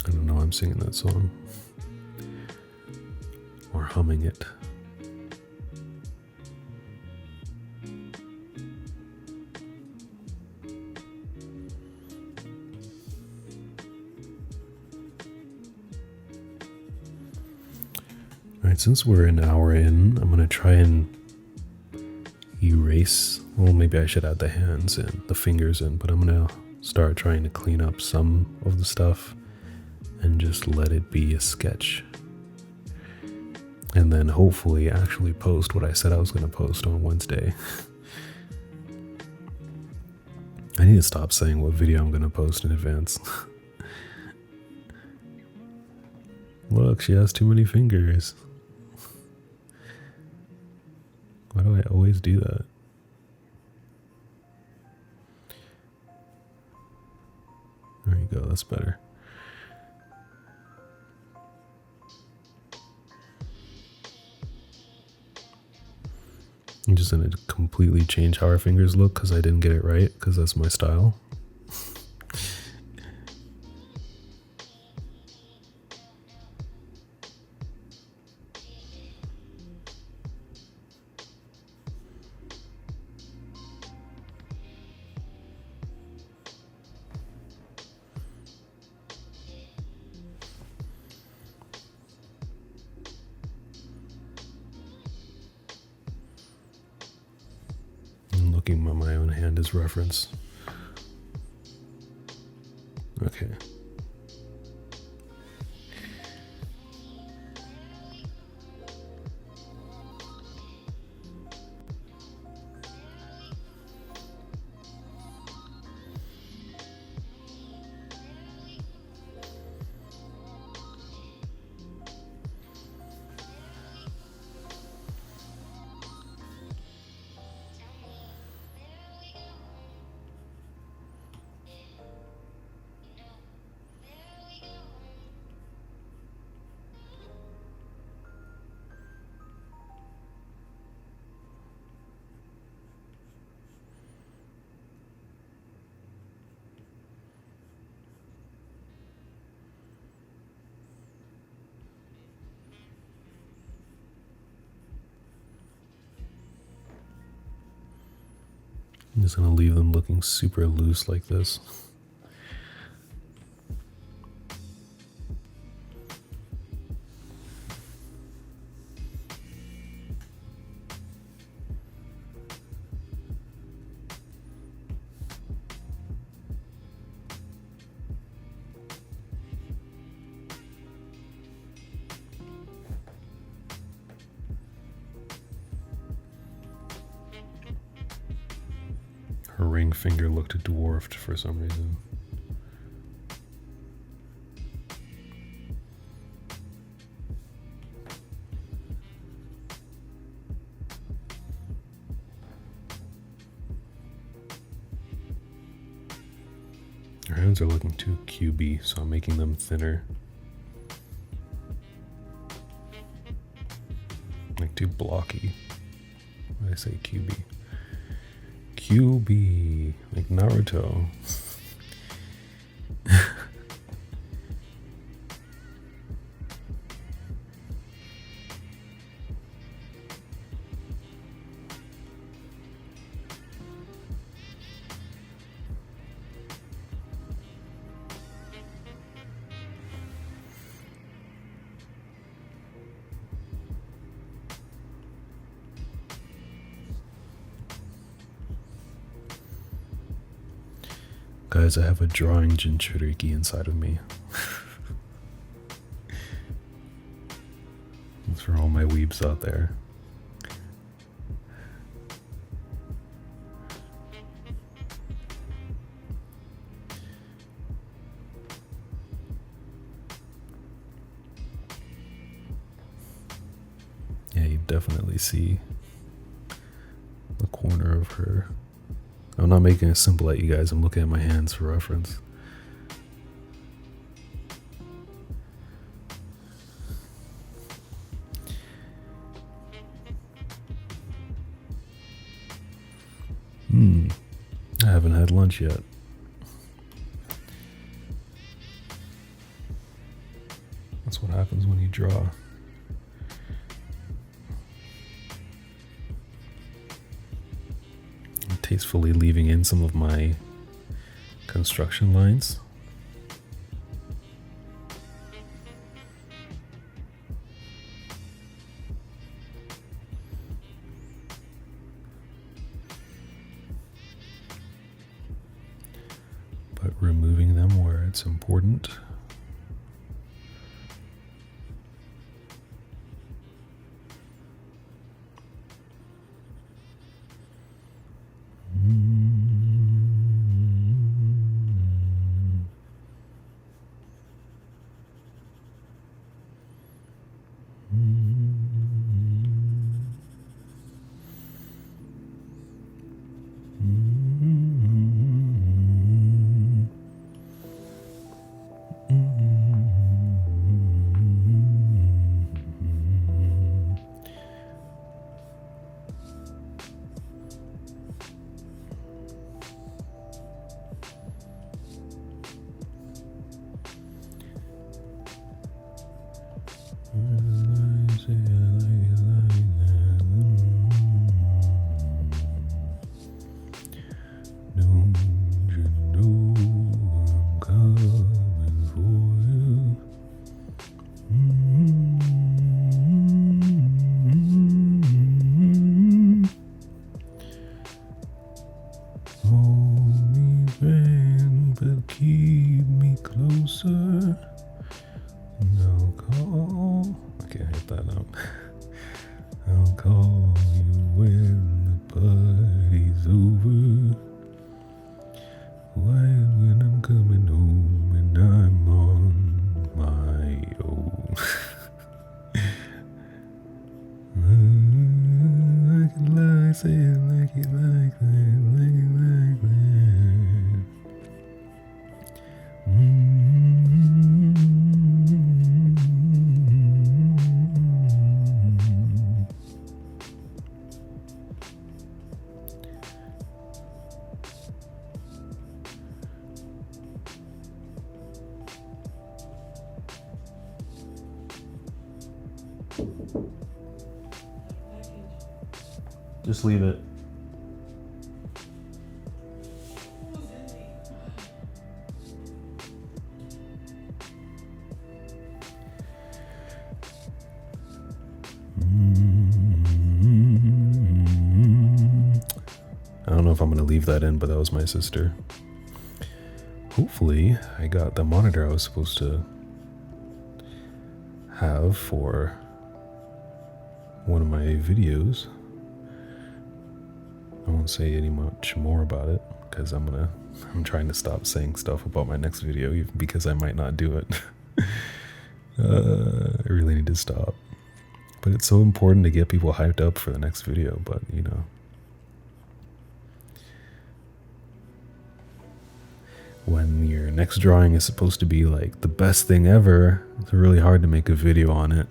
I don't know, I'm singing that song. Or humming it. Alright, since we're an hour in, I'm going to try and erase. Well, maybe I should add the hands in, the fingers in, but I'm going to start trying to clean up some of the stuff and just let it be a sketch. And then hopefully actually post what I said I was going to post on Wednesday. I need to stop saying what video I'm going to post in advance. Look, she has too many fingers. Why do I always do that? There you go, that's better. I'm just going to completely change how our fingers look because I didn't get it right, because that's my style. Looking at my own hand as reference. Okay. I'm just going to leave them looking super loose like this. Her ring finger looked dwarfed for some reason. Her hands are looking too cubey, so I'm making them thinner. Like too blocky. Why did I say cubey? QB, like Naruto. Guys, I have a drawing Jinchuriki inside of me. It's for all my weebs out there. Yeah, you definitely see the corner of her. I'm not making a symbol at you guys, I'm looking at my hands for reference. I haven't had lunch yet. That's what happens when you draw. I'm tastefully leaving in some of my construction lines. But removing them where it's important. Just leave it. I don't know if I'm going to leave that in, but that was my sister. Hopefully, I got the monitor I was supposed to have for one of my videos. I won't say any much more about it because I'm trying to stop saying stuff about my next video because I might not do it. I really need to stop. But it's so important to get people hyped up for the next video, but you know. When your next drawing is supposed to be like the best thing ever, it's really hard to make a video on it.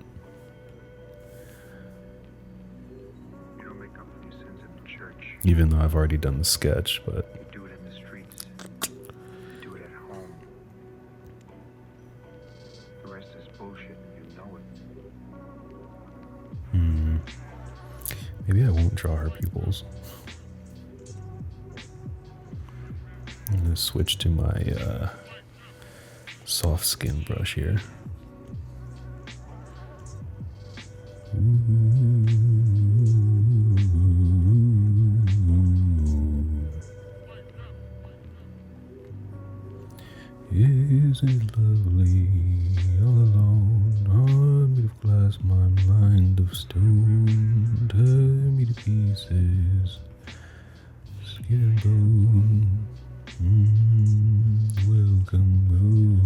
You don't make up for your sins in the church. Even though I've already done the sketch, but You do it in the streets. You do it at home. The rest is bullshit and you know it. Maybe I won't draw her pupils. I'm going to switch to my soft skin brush here. of stone, tear me to pieces, skin and bone, welcome home.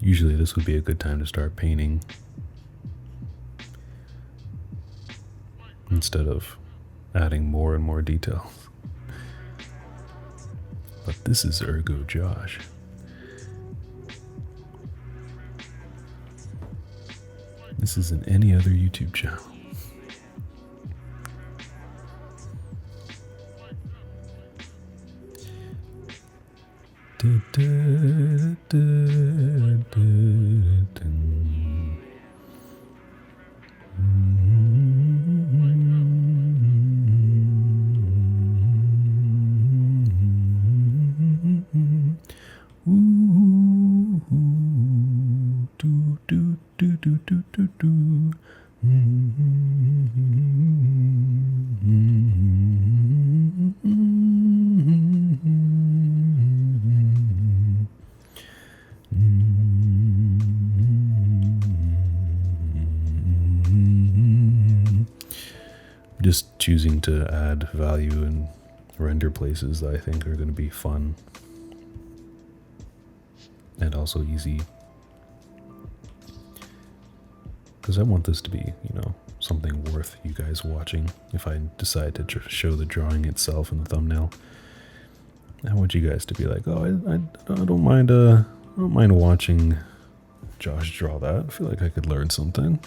Usually this would be a good time to start painting instead of adding more and more detail. But this is Ergo Josh. This isn't any other YouTube channel. Just choosing to add value in render places that I think are going to be fun and also easy, because I want this to be, something worth you guys watching. If I decide to show the drawing itself in the thumbnail, I want you guys to be like, oh, I don't mind watching Josh draw that. I feel like I could learn something.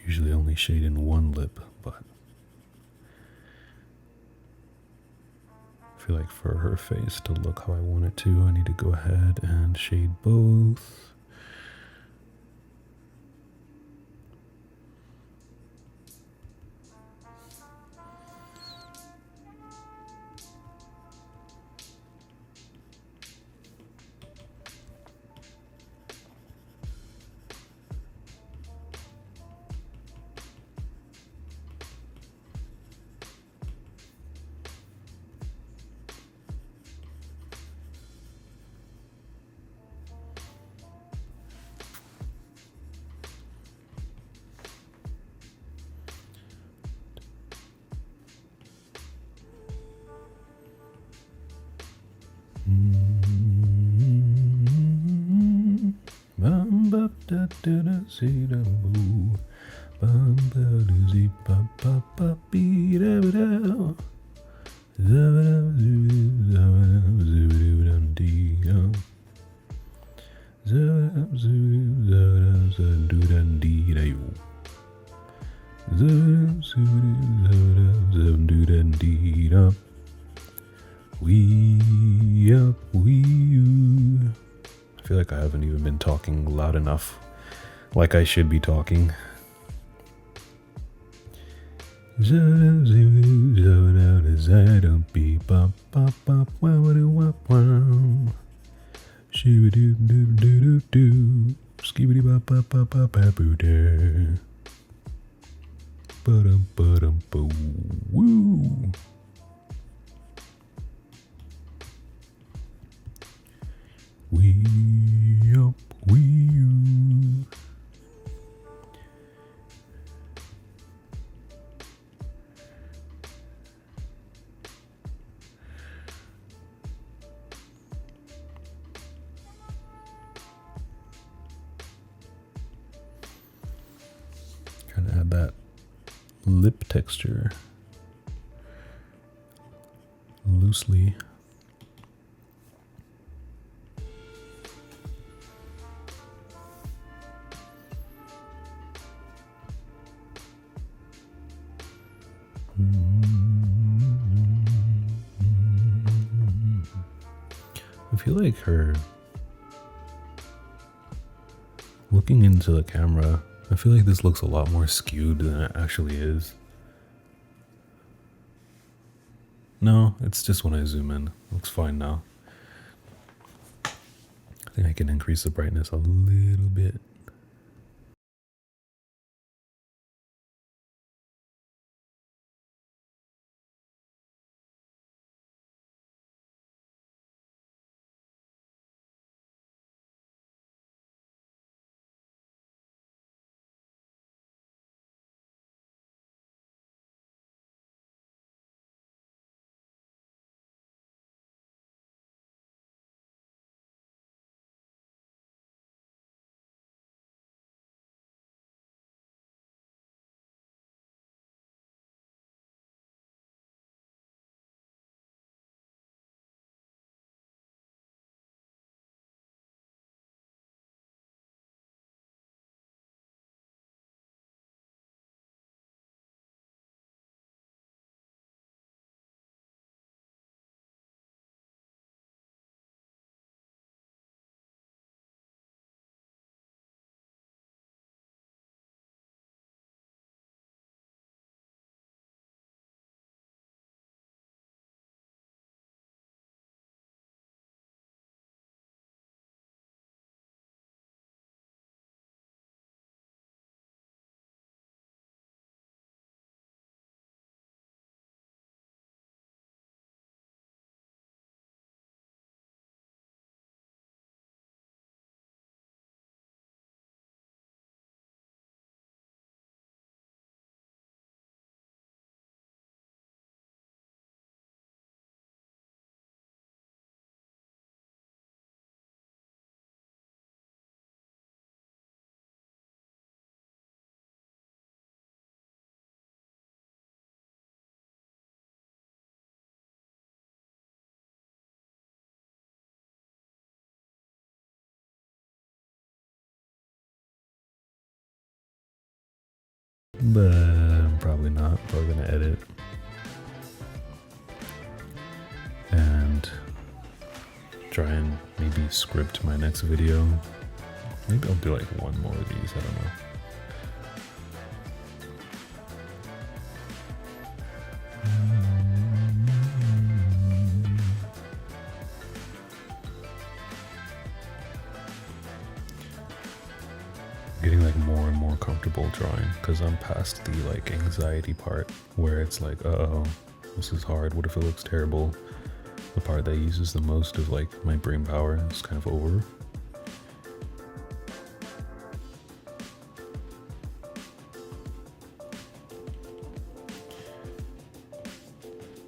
Usually only shade in one lip, but I feel like for her face to look how I want it to, I need to go ahead and shade both. I feel like I haven't even been talking loud enough, like I should be talking. Woo! add that lip texture loosely. I feel like her looking into the camera, I feel like this looks a lot more skewed than it actually is. No, it's just when I zoom in. Looks fine now. I think I can increase the brightness a little bit. But I'm probably not. Probably gonna edit and try and maybe script my next video. Maybe I'll do like one more of these, I don't know. Getting like more and more comfortable drawing because I'm past the like anxiety part where it's like, uh-oh, this is hard, what if it looks terrible? The part that uses the most of like my brain power is kind of over.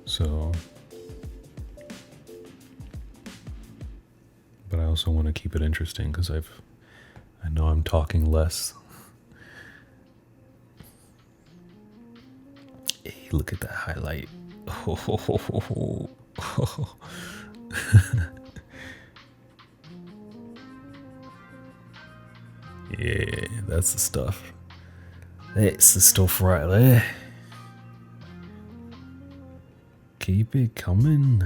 So, but I also want to keep it interesting because I know I'm talking less. Hey, look at that highlight. Oh. Yeah, that's the stuff. That's the stuff right there. Keep it coming.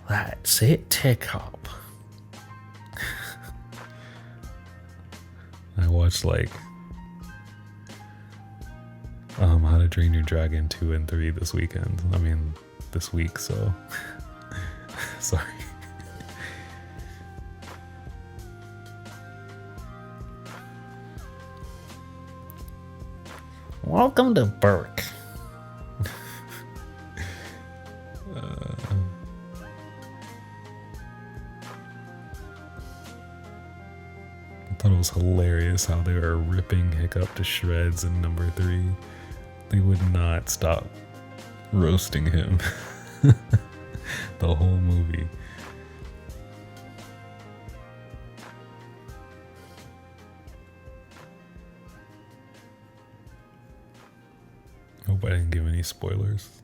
That's it, Teacup. I watched like How to Train Your Dragon 2 and 3 this weekend. I mean, this week, so sorry. Welcome to Burke. I thought it was hilarious how they were ripping Hiccup to shreds in number 3. They would not stop roasting him. The whole movie. Hope I didn't give any spoilers.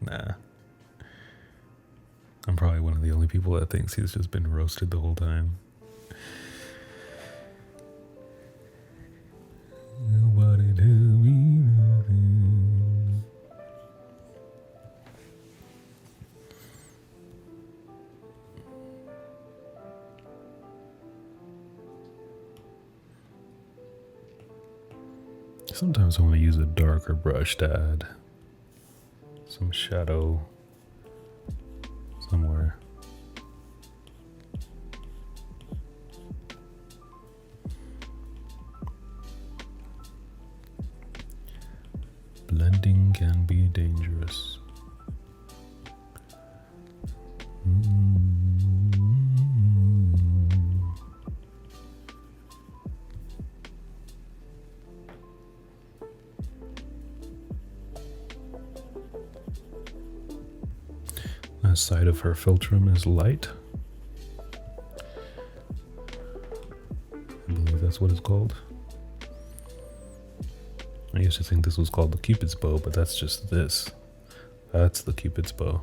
Nah. I'm probably one of the only people that thinks he's just been roasted the whole time. Nobody tell me nothing. Sometimes I want to use a darker brush to add some shadow somewhere. Blending can be dangerous. The side of her philtrum is light. I believe that's what it's called. I used to think this was called the Cupid's bow, but that's just this. That's the Cupid's bow.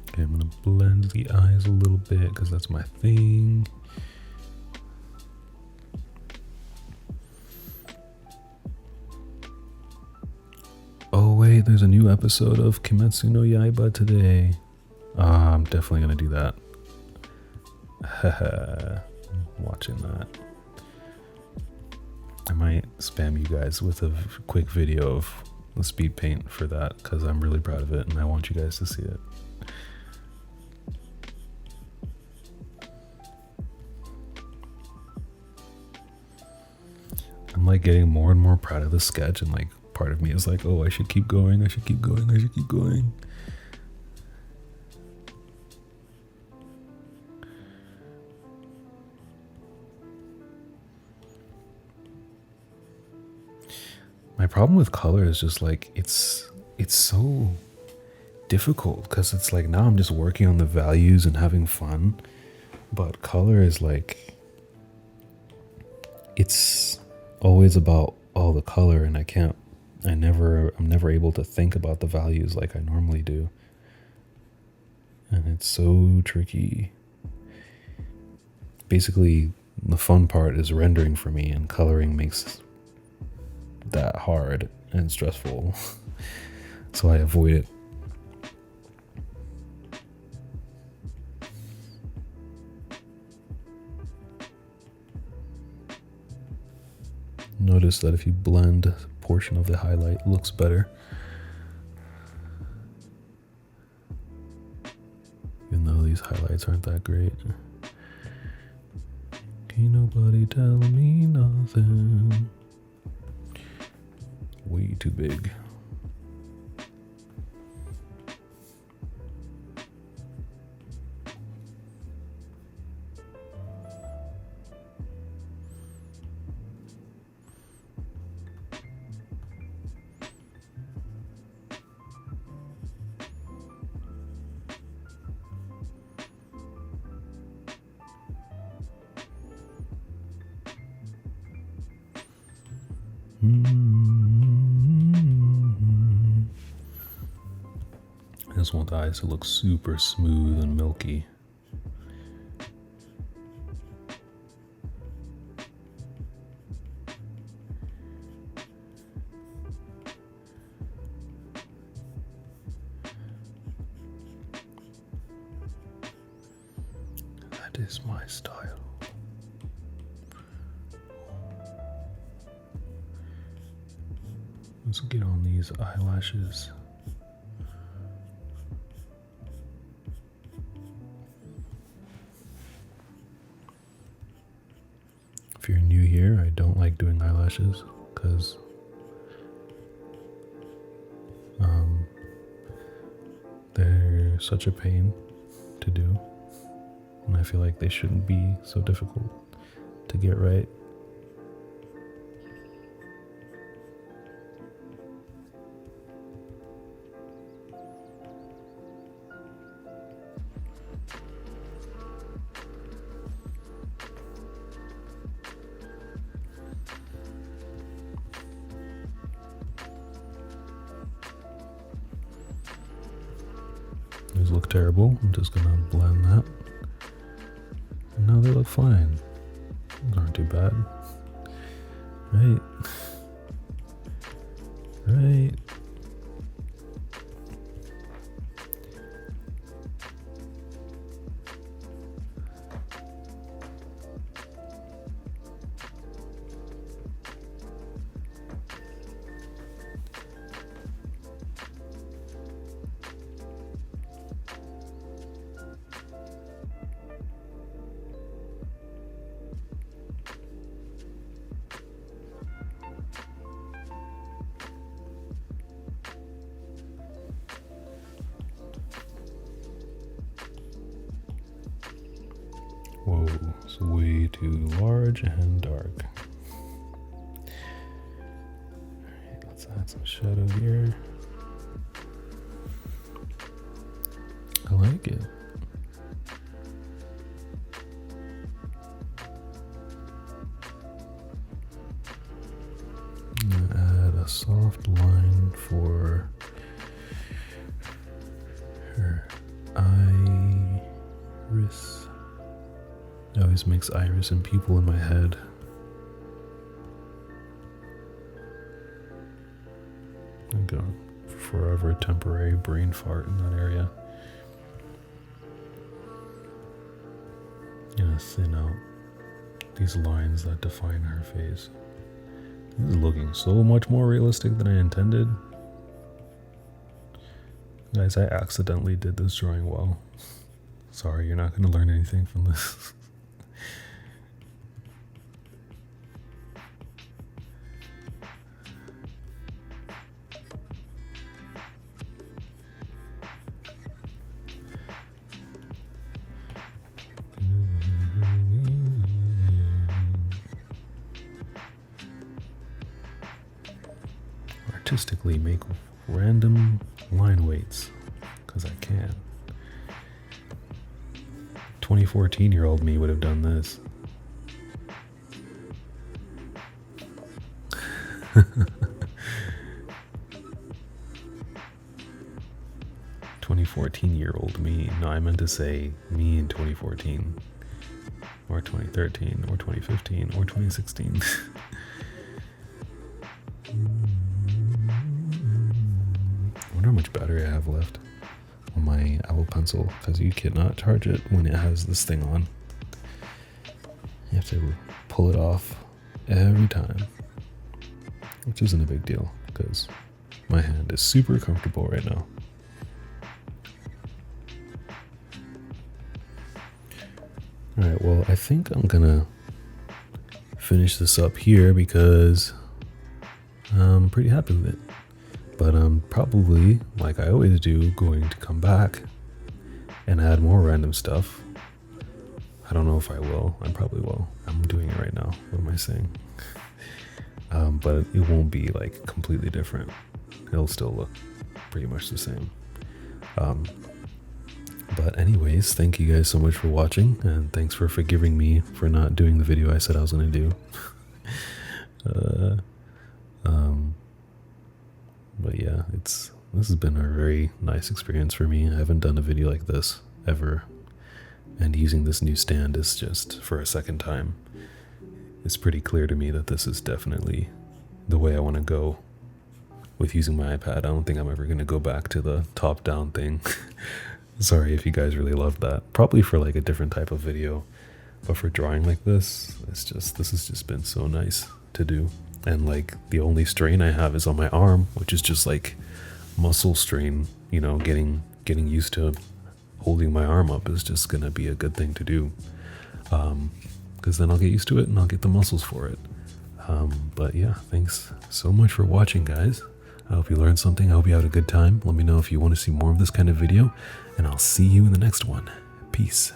Okay, I'm gonna blend the eyes a little bit because that's my thing. Oh wait, there's a new episode of Kimetsu no Yaiba today. I'm definitely gonna do that. Haha, watching that. I might spam you guys with a quick video of the speed paint for that because I'm really proud of it and I want you guys to see it. I'm like getting more and more proud of the sketch, and like part of me is like, oh, I should keep going, I should keep going, I should keep going. My problem with color is just like it's so difficult because it's like now I'm just working on the values and having fun, but color is like it's always about all the color, and I'm never able to think about the values like I normally do, and it's so tricky. Basically, the fun part is rendering for me, and coloring makes that hard and stressful. So I avoid it. Notice that if you blend, a portion of the highlight looks better. Even though these highlights aren't that great. Can't nobody tell me nothing. Way too big. I just want the eyes to look super smooth and milky. That is my style. Let's get on these eyelashes. If you're new here, I don't like doing eyelashes because they're such a pain to do, and I feel like they shouldn't be so difficult to get right. These look terrible. I'm just gonna blend that. And now they look fine. Those aren't too bad. Right. Right. Whoa, it's way too large and dark. Alright, let's add some shadow here. I like it. I'm gonna add a soft line for her iris. It always makes iris and pupil in my head. I'm going forever temporary brain fart in that area. Gonna thin out these lines that define her face. This is looking so much more realistic than I intended. Guys, I accidentally did this drawing well. Sorry, you're not gonna learn anything from this. Artistically make random line weights because I can. 2014-year-old me would have done this. "2014-year-old me." No, I meant to say me in 2014, or 2013, or 2015, or 2016. I wonder how much battery I have left on my Apple Pencil, because you cannot charge it when it has this thing on. You have to pull it off every time, which isn't a big deal because my hand is super comfortable right now. Alright, well, I think I'm gonna finish this up here because I'm pretty happy with it. But I'm probably, like I always do, going to come back and add more random stuff. I don't know if I will. I probably will. I'm doing it right now. What am I saying? But it won't be like completely different. It'll still look pretty much the same. But anyways, thank you guys so much for watching, and thanks for forgiving me for not doing the video I said I was going to do. But yeah, this has been a very nice experience for me. I haven't done a video like this ever, and using this new stand is just for a second time. It's pretty clear to me that this is definitely the way I want to go with using my iPad. I don't think I'm ever going to go back to the top-down thing. Sorry if you guys really loved that. Probably for like a different type of video, but for drawing like this, this has just been so nice to do. And like the only strain I have is on my arm, which is just like muscle strain, you know, getting used to holding my arm up is just gonna be a good thing to do, because then I'll get used to it and I'll get the muscles for it. But yeah, thanks so much for watching, guys. I hope you learned something. I hope you had a good time. Let me know if you want to see more of this kind of video, and I'll see you in the next one. Peace.